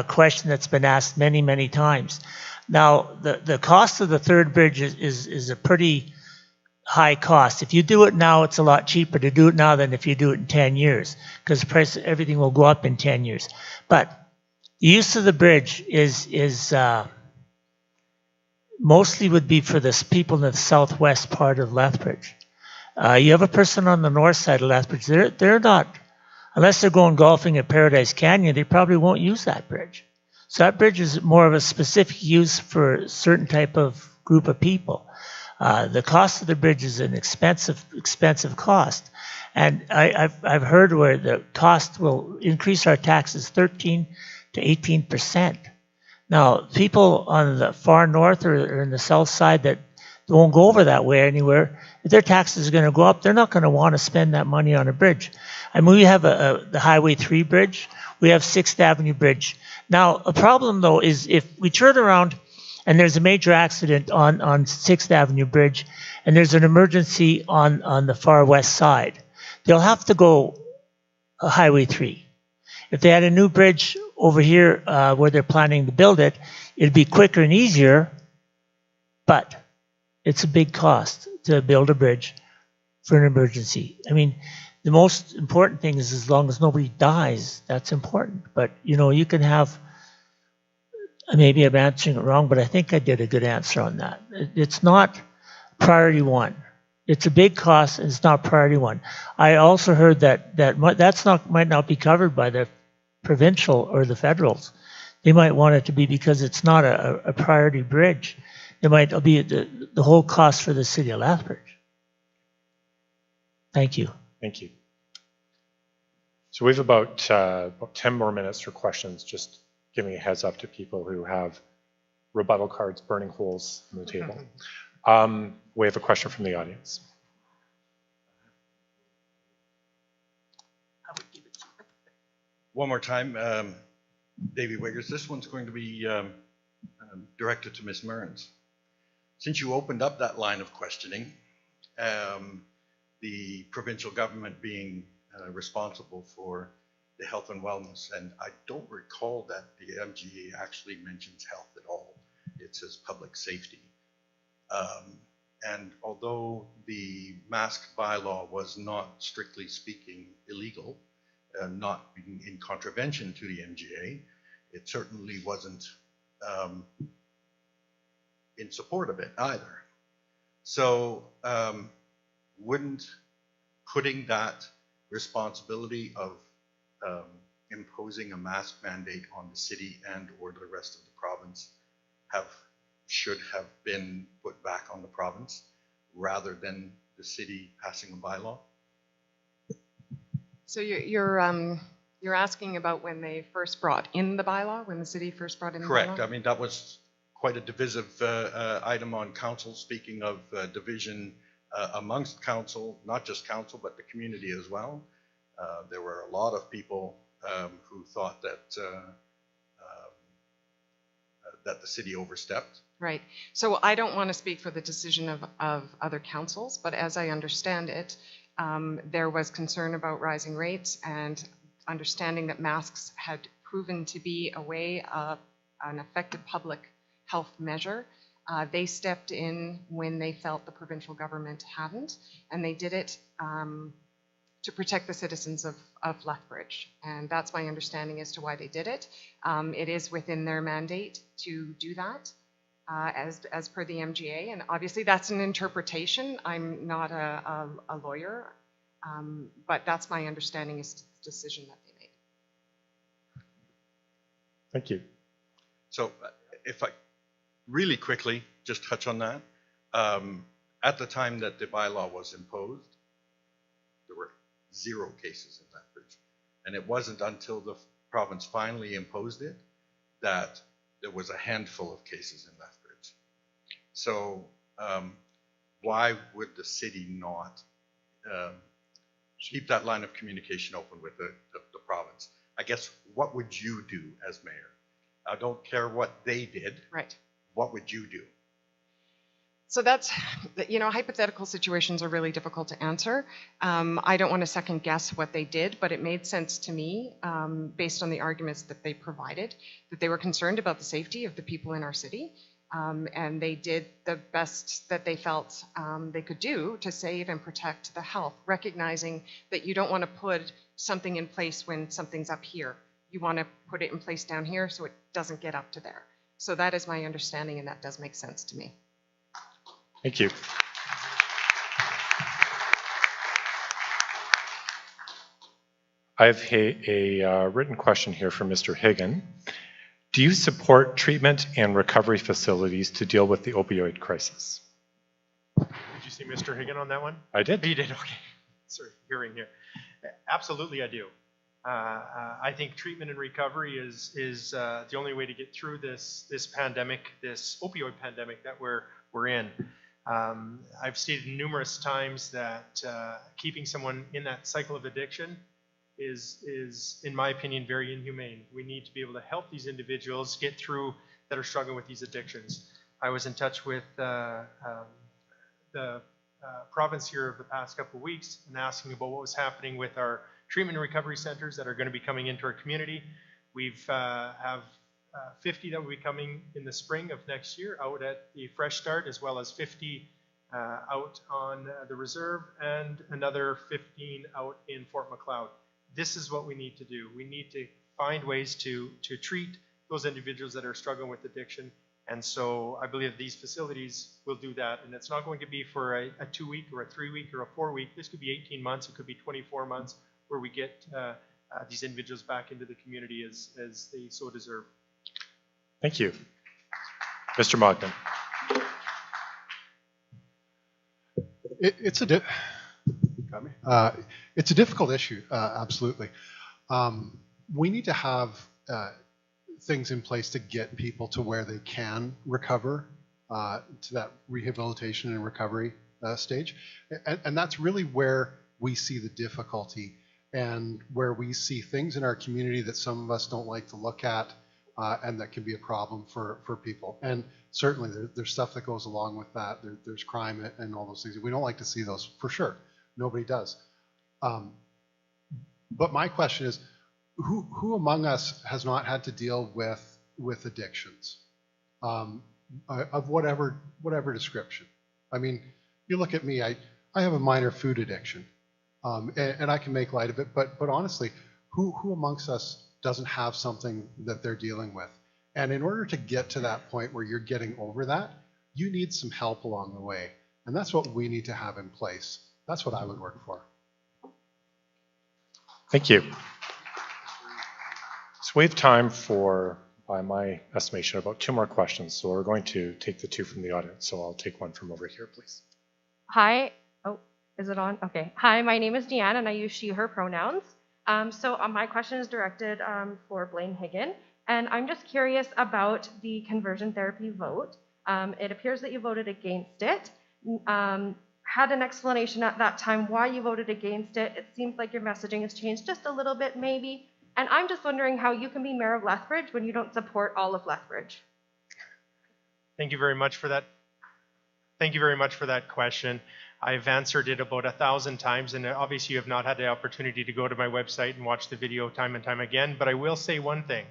question that's been asked many, many times. Now, the cost of the third bridge is a pretty high cost. If you do it now, it's a lot cheaper to do it now than if you do it in 10 years, because the price of everything will go up in 10 years. But the use of the bridge is mostly would be for the people in the southwest part of Lethbridge. You have a person on the north side of Lethbridge, they're not, unless they're going golfing at Paradise Canyon, they probably won't use that bridge. So that bridge is more of a specific use for a certain type of group of people. The cost of the bridge is an expensive cost. And I've heard where the cost will increase our taxes 13 to 18%. Now, people on the far north or in the south side that won't go over that way anywhere, if their taxes are going to go up, they're not going to want to spend that money on a bridge. I mean, we have the Highway 3 bridge. We have 6th Avenue Bridge. Now, a problem, though, is if we turn around and there's a major accident on 6th Avenue Bridge and there's an emergency on the far west side, they'll have to go Highway 3. If they had a new bridge over here where they're planning to build it, it'd be quicker and easier, but it's a big cost to build a bridge for an emergency. I mean, the most important thing is as long as nobody dies, that's important. But, you know, you can have, maybe I'm answering it wrong, but I think I did a good answer on that. It's not priority one. It's a big cost, and it's not priority one. I also heard that's might not be covered by the provincial or the federals. They might want it to be because it's not a priority bridge. It might be the whole cost for the city of Lethbridge. Thank you. Thank you. So we have about 10 more minutes for questions, just giving a heads up to people who have rebuttal cards burning holes in the table. We have a question from the audience. One more time, Davy Wiggers. This one's going to be directed to Ms. Mearns. Since you opened up that line of questioning, the provincial government being responsible for the health and wellness, and I don't recall that the MGA actually mentions health at all. It says public safety. And although the mask bylaw was not strictly speaking illegal, not being in contravention to the MGA, it certainly wasn't in support of it either. So wouldn't putting that responsibility of imposing a mask mandate on the city and or the rest of the province should have been put back on the province rather than the city passing a bylaw? So you're asking about when they first brought in the bylaw, when the city first brought in the bylaw? Correct. I mean, that was quite a divisive item on council. Speaking of division amongst council, not just council, but the community as well. There were a lot of people who thought that that the city overstepped. Right. So I don't want to speak for the decision of other councils, but as I understand it, there was concern about rising rates and understanding that masks had proven to be a way of an effective public health measure. They stepped in when they felt the provincial government hadn't, and they did it to protect the citizens of Lethbridge. And that's my understanding as to why they did it. It is within their mandate to do that as per the MGA. And obviously that's an interpretation. I'm not a lawyer, but that's my understanding is the decision that they made. Thank you. So if I really quickly just touch on that, at the time that the bylaw was imposed, there were 0 cases in Lethbridge. And it wasn't until the province finally imposed it that there was a handful of cases in Lethbridge. So why would the city not keep that line of communication open with the province? I guess, what would you do as mayor? I don't care what they did. Right. What would you do? So that's, hypothetical situations are really difficult to answer. I don't want to second guess what they did, but it made sense to me based on the arguments that they provided, that they were concerned about the safety of the people in our city. And they did the best that they felt they could do to save and protect the health, recognizing that you don't want to put something in place when something's up here. You want to put it in place down here so it doesn't get up to there. So that is my understanding, and that does make sense to me. Thank you. I have a written question here from Mr. Higgin. Do you support treatment and recovery facilities to deal with the opioid crisis? Did you see Mr. Higgin on that one? I did. You did, okay. Sorry, hearing here. Absolutely, I do. I think treatment and recovery is the only way to get through this pandemic, this opioid pandemic that we're in. I've stated numerous times that keeping someone in that cycle of addiction is, in my opinion, very inhumane. We need to be able to help these individuals get through that are struggling with these addictions. I was in touch with the province here of the past couple of weeks and asking about what was happening with our treatment and recovery centers that are going to be coming into our community. We've have 50 that will be coming in the spring of next year out at the Fresh Start, as well as 50 out on the Reserve, and another 15 out in Fort Macleod. This is what we need to do. We need to find ways to treat those individuals that are struggling with addiction. And so I believe these facilities will do that. And it's not going to be for a 2-week or a 3-week or a 4-week. This could be 18 months. It could be 24 months where we get these individuals back into the community as they so deserve. Thank you. Mr. Mogden. It's a difficult issue, absolutely. We need to have things in place to get people to where they can recover, to that rehabilitation and recovery stage. And that's really where we see the difficulty, and where we see things in our community that some of us don't like to look at, and that can be a problem for people. And certainly there's stuff that goes along with that. There's crime and all those things. We don't like to see those, for sure. Nobody does. But my question is, who among us has not had to deal with addictions of whatever description? I mean, you look at me, I have a minor food addiction, and I can make light of it, but honestly, who amongst us doesn't have something that they're dealing with? And in order to get to that point where you're getting over that, you need some help along the way. And that's what we need to have in place. That's what I would work for. Thank you. So we have time for, by my estimation, about 2 more questions. So we're going to take the 2 from the audience. So I'll take one from over here, please. Hi. Oh, is it on? Okay. Hi, my name is Deanne, and I use she, her pronouns. So my question is directed for Blaine Higgin, and I'm just curious about the conversion therapy vote. It appears that you voted against it. Had an explanation at that time why you voted against it. It seems like your messaging has changed just a little bit, maybe. And I'm just wondering how you can be mayor of Lethbridge when you don't support all of Lethbridge. Thank you very much for that. Thank you very much for that question. I've answered it about 1,000 times, and obviously you have not had the opportunity to go to my website and watch the video time and time again, but I will say one thing.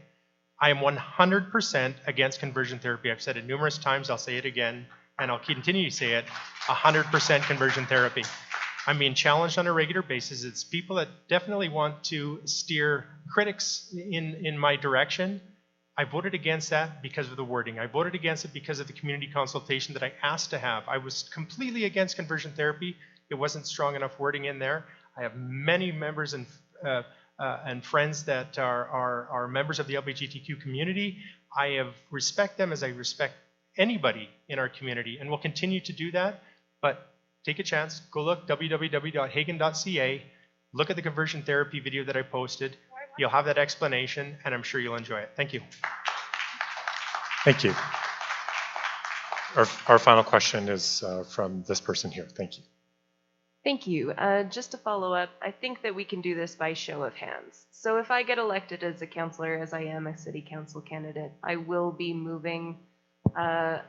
I am 100% against conversion therapy. I've said it numerous times, I'll say it again, and I'll continue to say it, 100% conversion therapy. I'm being challenged on a regular basis. It's people that definitely want to steer critics in my direction. I voted against that because of the wording. I voted against it because of the community consultation that I asked to have. I was completely against conversion therapy. It wasn't strong enough wording in there. I have many members and friends that are members of the LGBTQ community. I respect them as I respect anybody in our community, and we'll continue to do that. But take a chance, go look, www.hagen.ca, look at the conversion therapy video that I posted. You'll have that explanation, and I'm sure you'll enjoy it. Thank you. Thank you. Our final question is from this person here. Thank you. Thank you. Just to follow up, I think that we can do this by show of hands. So if I get elected as a councillor, as I am a city council candidate, I will be moving a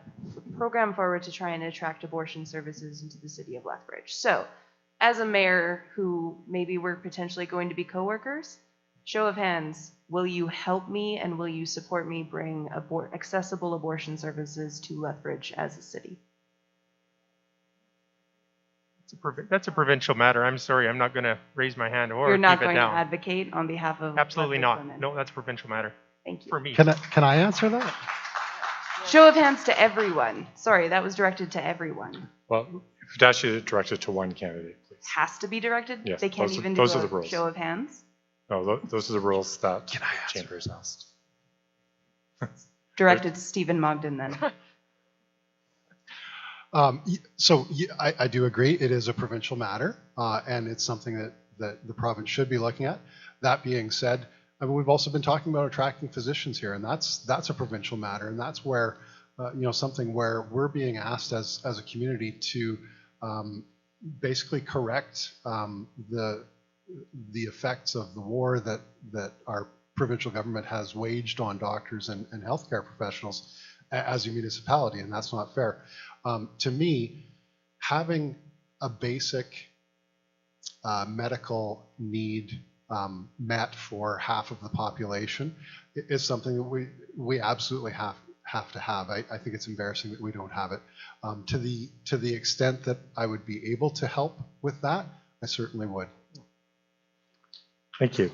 program forward to try and attract abortion services into the city of Lethbridge. So as a mayor who maybe we're potentially going to be co-workers, show of hands, will you help me and will you support me bring accessible abortion services to Lethbridge as a city? That's a provincial matter. I'm sorry, I'm not going to raise my hand or You're not keep it going to down. advocate on behalf of Absolutely Lethbridge not. women? No, that's a provincial matter. Thank you. For me. Can I answer that? Show of hands to everyone. Sorry, that was directed to everyone. Well, if you'd ask you to direct it to one candidate, please. Has to be directed? Yes, They can't those are- even those do are a the rules. show of hands? No, those are the rules that the chamber has asked. Directed to Stephen Mogden then. I do agree it is a provincial matter, and it's something that the province should be looking at. That being said, I mean, we've also been talking about attracting physicians here, and that's a provincial matter, and that's where something where we're being asked as a community to basically correct the effects of the war that our provincial government has waged on doctors and healthcare professionals as a municipality, and that's not fair. To me, having a basic medical need met for half of the population is something that we absolutely have to have. I think it's embarrassing that we don't have it. To the extent that I would be able to help with that, I certainly would. Thank you.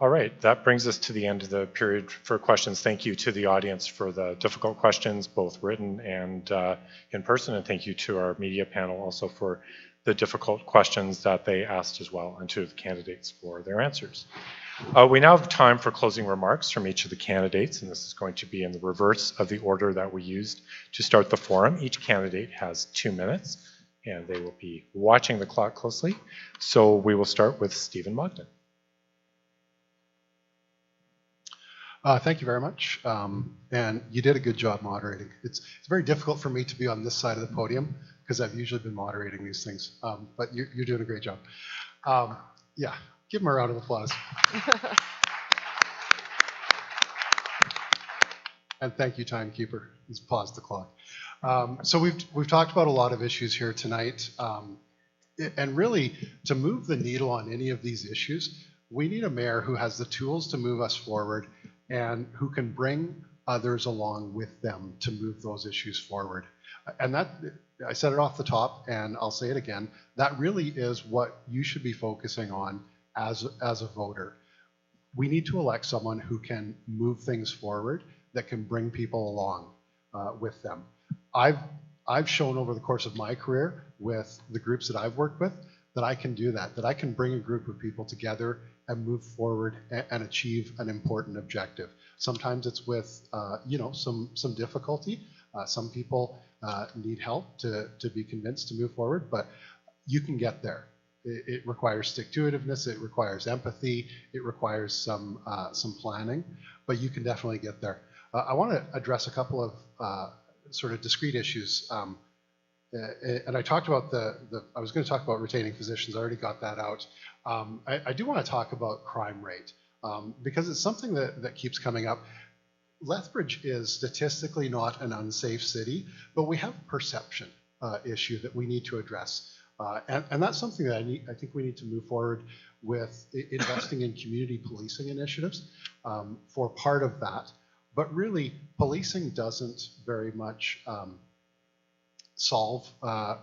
All right, that brings us to the end of the period for questions. Thank you to the audience for the difficult questions, both written and in person, and thank you to our media panel also for the difficult questions that they asked as well, and to the candidates for their answers. We now have time for closing remarks from each of the candidates, and this is going to be in the reverse of the order that we used to start the forum. Each candidate has 2 minutes, and they will be watching the clock closely. So we will start with Stephen Mogden. Thank you very much, and you did a good job moderating. It's very difficult for me to be on this side of the podium because I've usually been moderating these things, but you're doing a great job. Yeah, give him a round of applause. And thank you, timekeeper. He's paused the clock. So we've talked about a lot of issues here tonight, and really to move the needle on any of these issues, we need a mayor who has the tools to move us forward and who can bring others along with them to move those issues forward. And that, I said it off the top, and I'll say it again, that really is what you should be focusing on as a voter. We need to elect someone who can move things forward, that can bring people along with them. I've shown over the course of my career with the groups that I've worked with that I can do that I can bring a group of people together and move forward and achieve an important objective. Sometimes it's with some difficulty. Some people need help to be convinced to move forward, but you can get there. It requires stick-to-itiveness, it requires empathy, it requires some planning, but you can definitely get there. I want to address a couple of sort of discrete issues. And I talked about I was going to talk about retaining physicians. I already got that out. I do want to talk about crime rate because it's something that keeps coming up. Lethbridge is statistically not an unsafe city, but we have a perception issue that we need to address. And that's something that I think we need to move forward with investing in community policing initiatives for part of that. But really, policing doesn't very much solve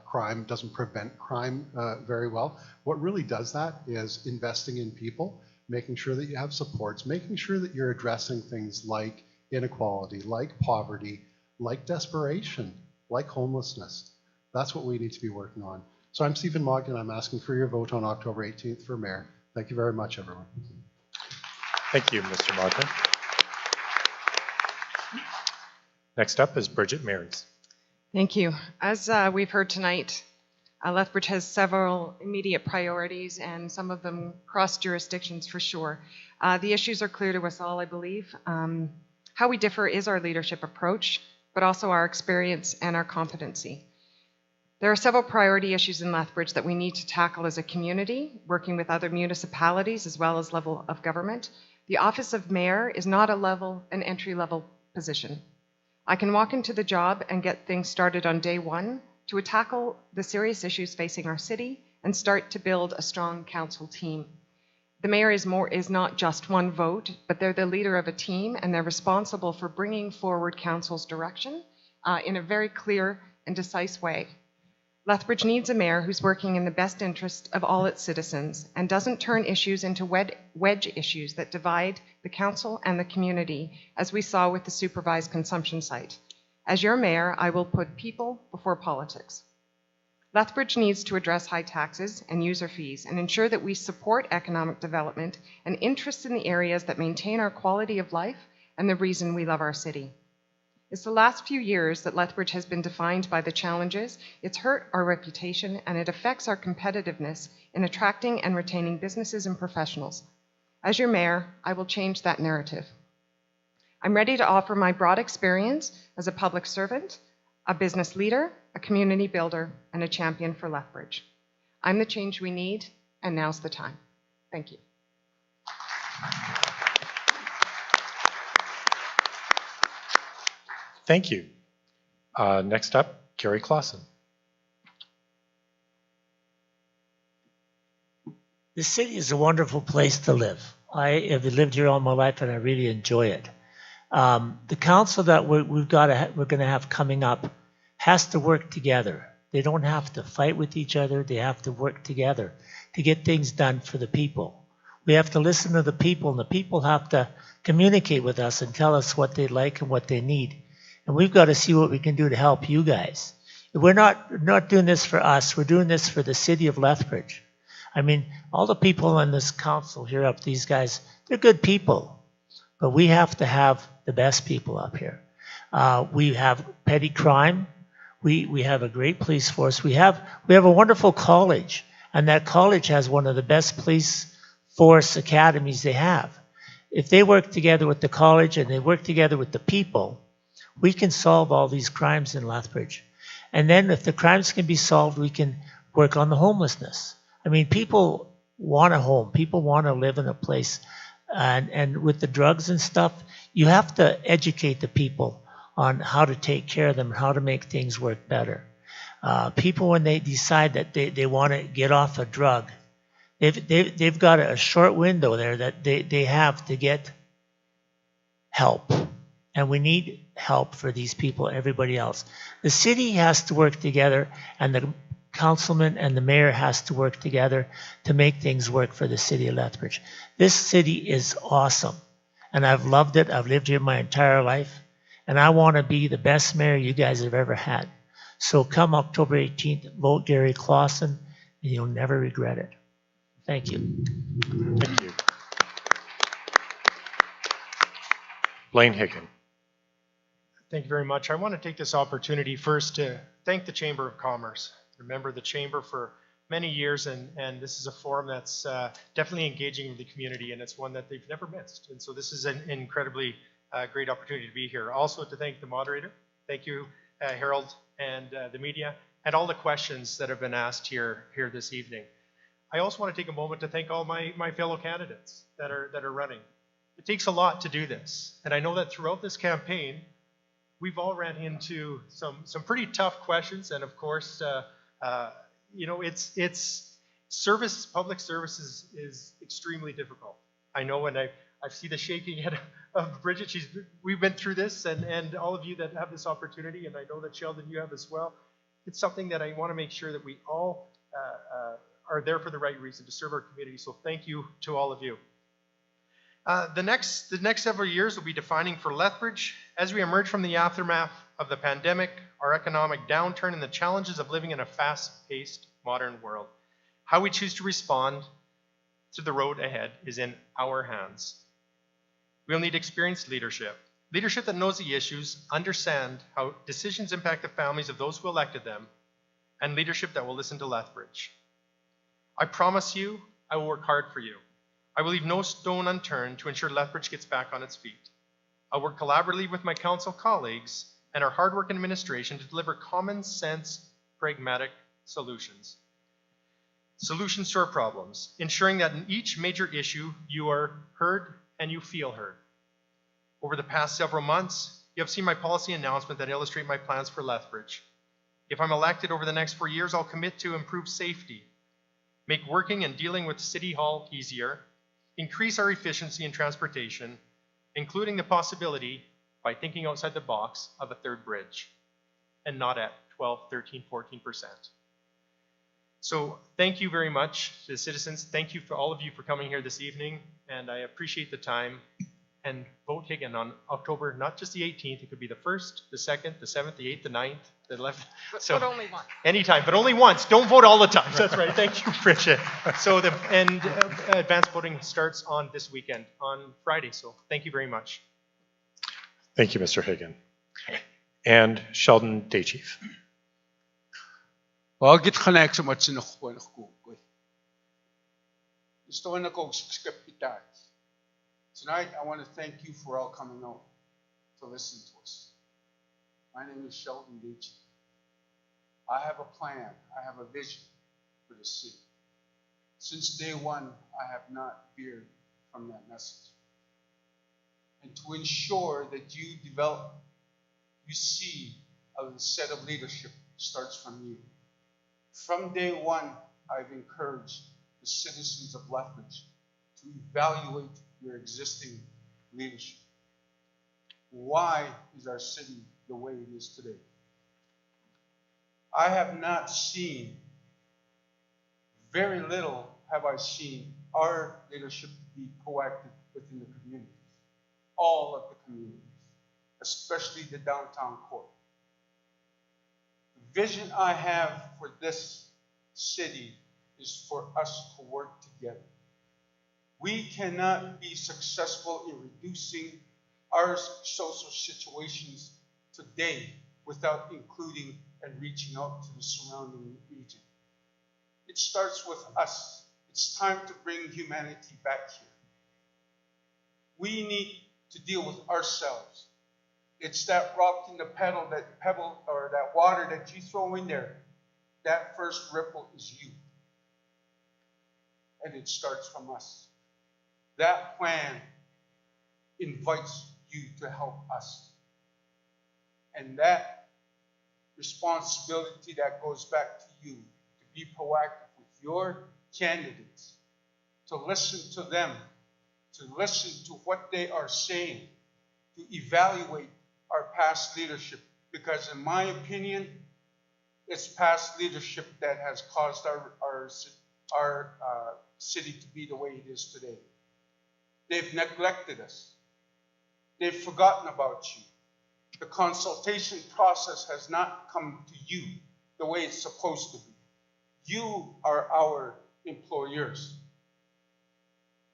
crime, doesn't prevent crime very well. What really does that is investing in people, making sure that you have supports, making sure that you're addressing things like inequality, like poverty, like desperation, like homelessness. That's what we need to be working on. So I'm Stephen Mogden. I'm asking for your vote on October 18th for mayor. Thank you very much, everyone. Thank you, Mr. Mogden. Next up is Bridget Mearns. Thank you. As we've heard tonight, Lethbridge has several immediate priorities, and some of them cross jurisdictions for sure. The issues are clear to us all, I believe. How we differ is our leadership approach, but also our experience and our competency. There are several priority issues in Lethbridge that we need to tackle as a community, working with other municipalities as well as level of government. The office of mayor is not an entry-level position. I can walk into the job and get things started on day one to tackle the serious issues facing our city and start to build a strong council team. The mayor is not just one vote, but they're the leader of a team, and they're responsible for bringing forward council's direction in a very clear and decisive way. Lethbridge needs a mayor who's working in the best interest of all its citizens and doesn't turn issues into wedge issues that divide the council and the community, as we saw with the supervised consumption site. As your mayor, I will put people before politics. Lethbridge needs to address high taxes and user fees and ensure that we support economic development and interest in the areas that maintain our quality of life and the reason we love our city. It's the last few years that Lethbridge has been defined by the challenges. It's hurt our reputation, and it affects our competitiveness in attracting and retaining businesses and professionals. As your mayor, I will change that narrative. I'm ready to offer my broad experience as a public servant, a business leader, a community builder, and a champion for Lethbridge. I'm the change we need, and now's the time. Thank you. Thank you. Next up, Gary Clausen. The city is a wonderful place to live. I have lived here all my life, and I really enjoy it. The council that we're going to have coming up has to work together. They don't have to fight with each other. They have to work together to get things done for the people. We have to listen to the people, and the people have to communicate with us and tell us what they like and what they need. And we've got to see what we can do to help you guys. We're not doing this for us. We're doing this for the city of Lethbridge. I mean, all the people on this council here up, these guys, they're good people. But we have to have the best people up here. We have petty crime. We have a great police force. We have a wonderful college. And that college has one of the best police force academies they have. If they work together with the college and they work together with the people, we can solve all these crimes in Lethbridge. And then if the crimes can be solved, we can work on the homelessness. I mean, people want a home. People want to live in a place. And with the drugs and stuff, you have to educate the people on how to take care of them, how to make things work better. People, when they decide that they want to get off a drug, they've got a short window there that they have to get help. And we need help for these people, everybody else. The city has to work together, and the councilman and the mayor has to work together to make things work for the city of Lethbridge. This city is awesome, and I've loved it. I've lived here my entire life, and I want to be the best mayor you guys have ever had. So come October 18th, vote Gary Clausen, and you'll never regret it. Thank you. Thank you. Blaine Higgin. Thank you very much. I want to take this opportunity first to thank the Chamber of Commerce. Remember the Chamber for many years, and this is a forum that's definitely engaging with the community, and it's one that they've never missed. And so this is an incredibly great opportunity to be here. Also to thank the moderator. Thank you, Harold, and the media, and all the questions that have been asked here this evening. I also want to take a moment to thank all my fellow candidates that are running. It takes a lot to do this, and I know that throughout this campaign, we've all ran into some pretty tough questions, and of course, you know, public service is extremely difficult. I know, and I see the shaking head of Bridget. We've been through this, and all of you that have this opportunity, and I know that Sheldon, you have as well. It's something that I want to make sure that we all are there for the right reason, to serve our community. So thank you to all of you. The next several years will be defining for Lethbridge as we emerge from the aftermath of the pandemic, our economic downturn, and the challenges of living in a fast-paced modern world. How we choose to respond to the road ahead is in our hands. We'll need experienced leadership that knows the issues, understand how decisions impact the families of those who elected them, and leadership that will listen to Lethbridge. I promise you, I will work hard for you. I will leave no stone unturned to ensure Lethbridge gets back on its feet. I'll work collaboratively with my council colleagues and our hard-working administration to deliver common-sense, pragmatic solutions. Solutions to our problems, ensuring that in each major issue you are heard and you feel heard. Over the past several months, you have seen my policy announcement that illustrate my plans for Lethbridge. If I'm elected over the next 4 years, I'll commit to improve safety, make working and dealing with City Hall easier, increase our efficiency in transportation, including the possibility, by thinking outside the box, of a third bridge, and not at 12, 13, 14%. So thank you very much to the citizens. Thank you for all of you for coming here this evening, and I appreciate the time. And vote Higgin on October, not just the 18th, it could be the 1st, the 2nd, the 7th, the 8th, the 9th, the 11th. So, but only once. Anytime, but only once. Don't vote all the time. That's right. Thank you, Bridget. So advanced voting starts on this weekend, on Friday. So thank you very much. Thank you, Mr. Higgin. And Sheldon, Day Chief. Well, get connect sa mat sinakuha ko. Gusto ko na ko script ita. Tonight, I want to thank you for all coming out to listen to us. My name is Sheldon Leach. I have a plan. I have a vision for the city. Since day one, I have not veered from that message. And to ensure that you develop, you see a set of leadership starts from you. From day one, I've encouraged the citizens of Lethbridge to evaluate your existing leadership. Why is our city the way it is today? I have not seen, very little have I seen our leadership be proactive within the communities, all of the communities, especially the downtown core. The vision I have for this city is for us to work together. We cannot be successful in reducing our social situations today without including and reaching out to the surrounding region. It starts with us. It's time to bring humanity back here. We need to deal with ourselves. It's that rock in the pebble, or that water that you throw in there. That first ripple is you. And it starts from us. That plan invites you to help us. And that responsibility that goes back to you, to be proactive with your candidates, to listen to them, to listen to what they are saying, to evaluate our past leadership. Because in my opinion, it's past leadership that has caused our city to be the way it is today. They've neglected us. They've forgotten about you. The consultation process has not come to you the way it's supposed to be. You are our employers.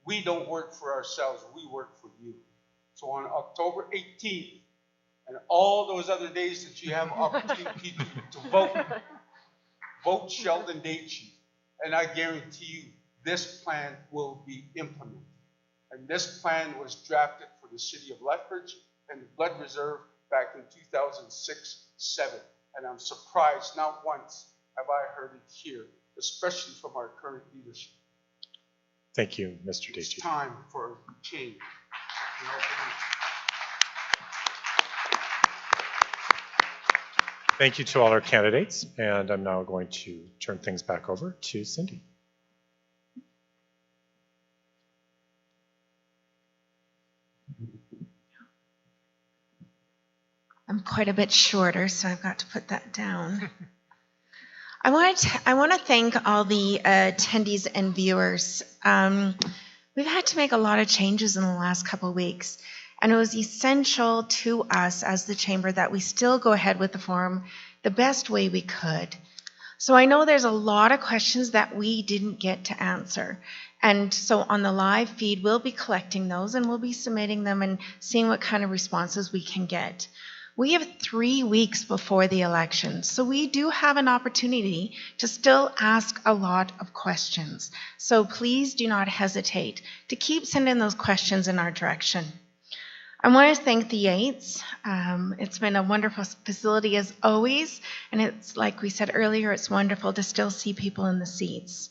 We don't work for ourselves, we work for you. So on October 18th, and all those other days that you have opportunity to vote, vote Sheldon Day Chief. And I guarantee you, this plan will be implemented. And this plan was drafted for the city of Lethbridge and the Blood Reserve back in 2006-07. And I'm surprised not once have I heard it here, especially from our current leadership. Thank you, Mr. Day Chief. It's time for change. Thank you to all our candidates, and I'm now going to turn things back over to Cindy. I'm quite a bit shorter, so I've got to put that down. I want to thank all the attendees and viewers. We've had to make a lot of changes in the last couple of weeks, and it was essential to us as the chamber that we still go ahead with the forum the best way we could. So I know there's a lot of questions that we didn't get to answer. And so on the live feed, we'll be collecting those and we'll be submitting them and seeing what kind of responses we can get. We have 3 weeks before the election, so we do have an opportunity to still ask a lot of questions. So please do not hesitate to keep sending those questions in our direction. I want to thank the Yates. It's been a wonderful facility as always, and it's like we said earlier, it's wonderful to still see people in the seats.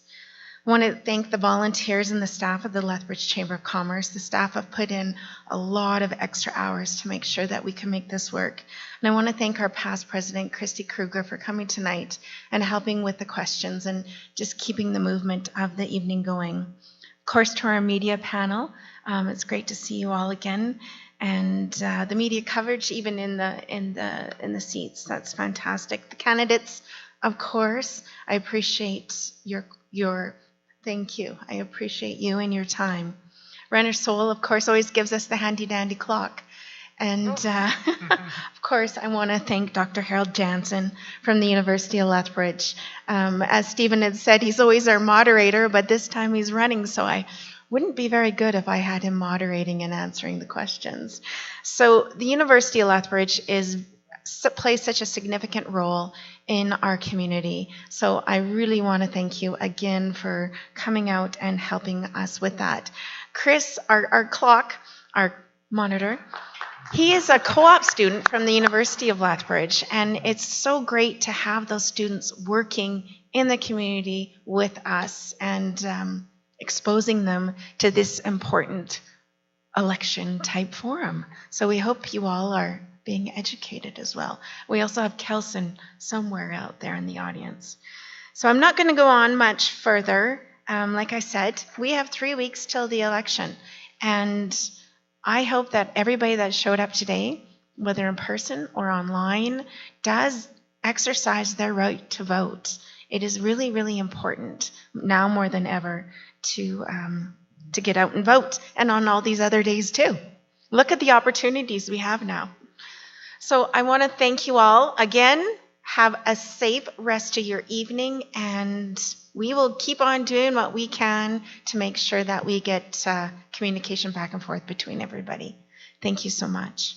I want to thank the volunteers and the staff of the Lethbridge Chamber of Commerce. The staff have put in a lot of extra hours to make sure that we can make this work. And I want to thank our past president, Christy Kruger, for coming tonight and helping with the questions and just keeping the movement of the evening going. Of course, to our media panel, it's great to see you all again. And the media coverage, even in the seats, that's fantastic. The candidates, of course, I appreciate your thank you. I appreciate you and your time. Renner Soul, of course, always gives us the handy-dandy clock. And of course, I want to thank Dr. Harold Jansen from the University of Lethbridge. As Stephen had said, he's always our moderator, but this time he's running, so I wouldn't be very good if I had him moderating and answering the questions. So the University of Lethbridge plays such a significant role in our community. So I really want to thank you again for coming out and helping us with that. Chris, our clock, our monitor, he is a co-op student from the University of Lethbridge, and it's so great to have those students working in the community with us and exposing them to this important election type forum. So we hope you all are being educated as well. We also have Kelson somewhere out there in the audience. So I'm not going to go on much further. Like I said, we have 3 weeks till the election. And I hope that everybody that showed up today, whether in person or online, does exercise their right to vote. It is really, really important now more than ever to get out and vote, and on all these other days too. Look at the opportunities we have now. So I want to thank you all again. Have a safe rest of your evening, and we will keep on doing what we can to make sure that we get communication back and forth between everybody. Thank you so much.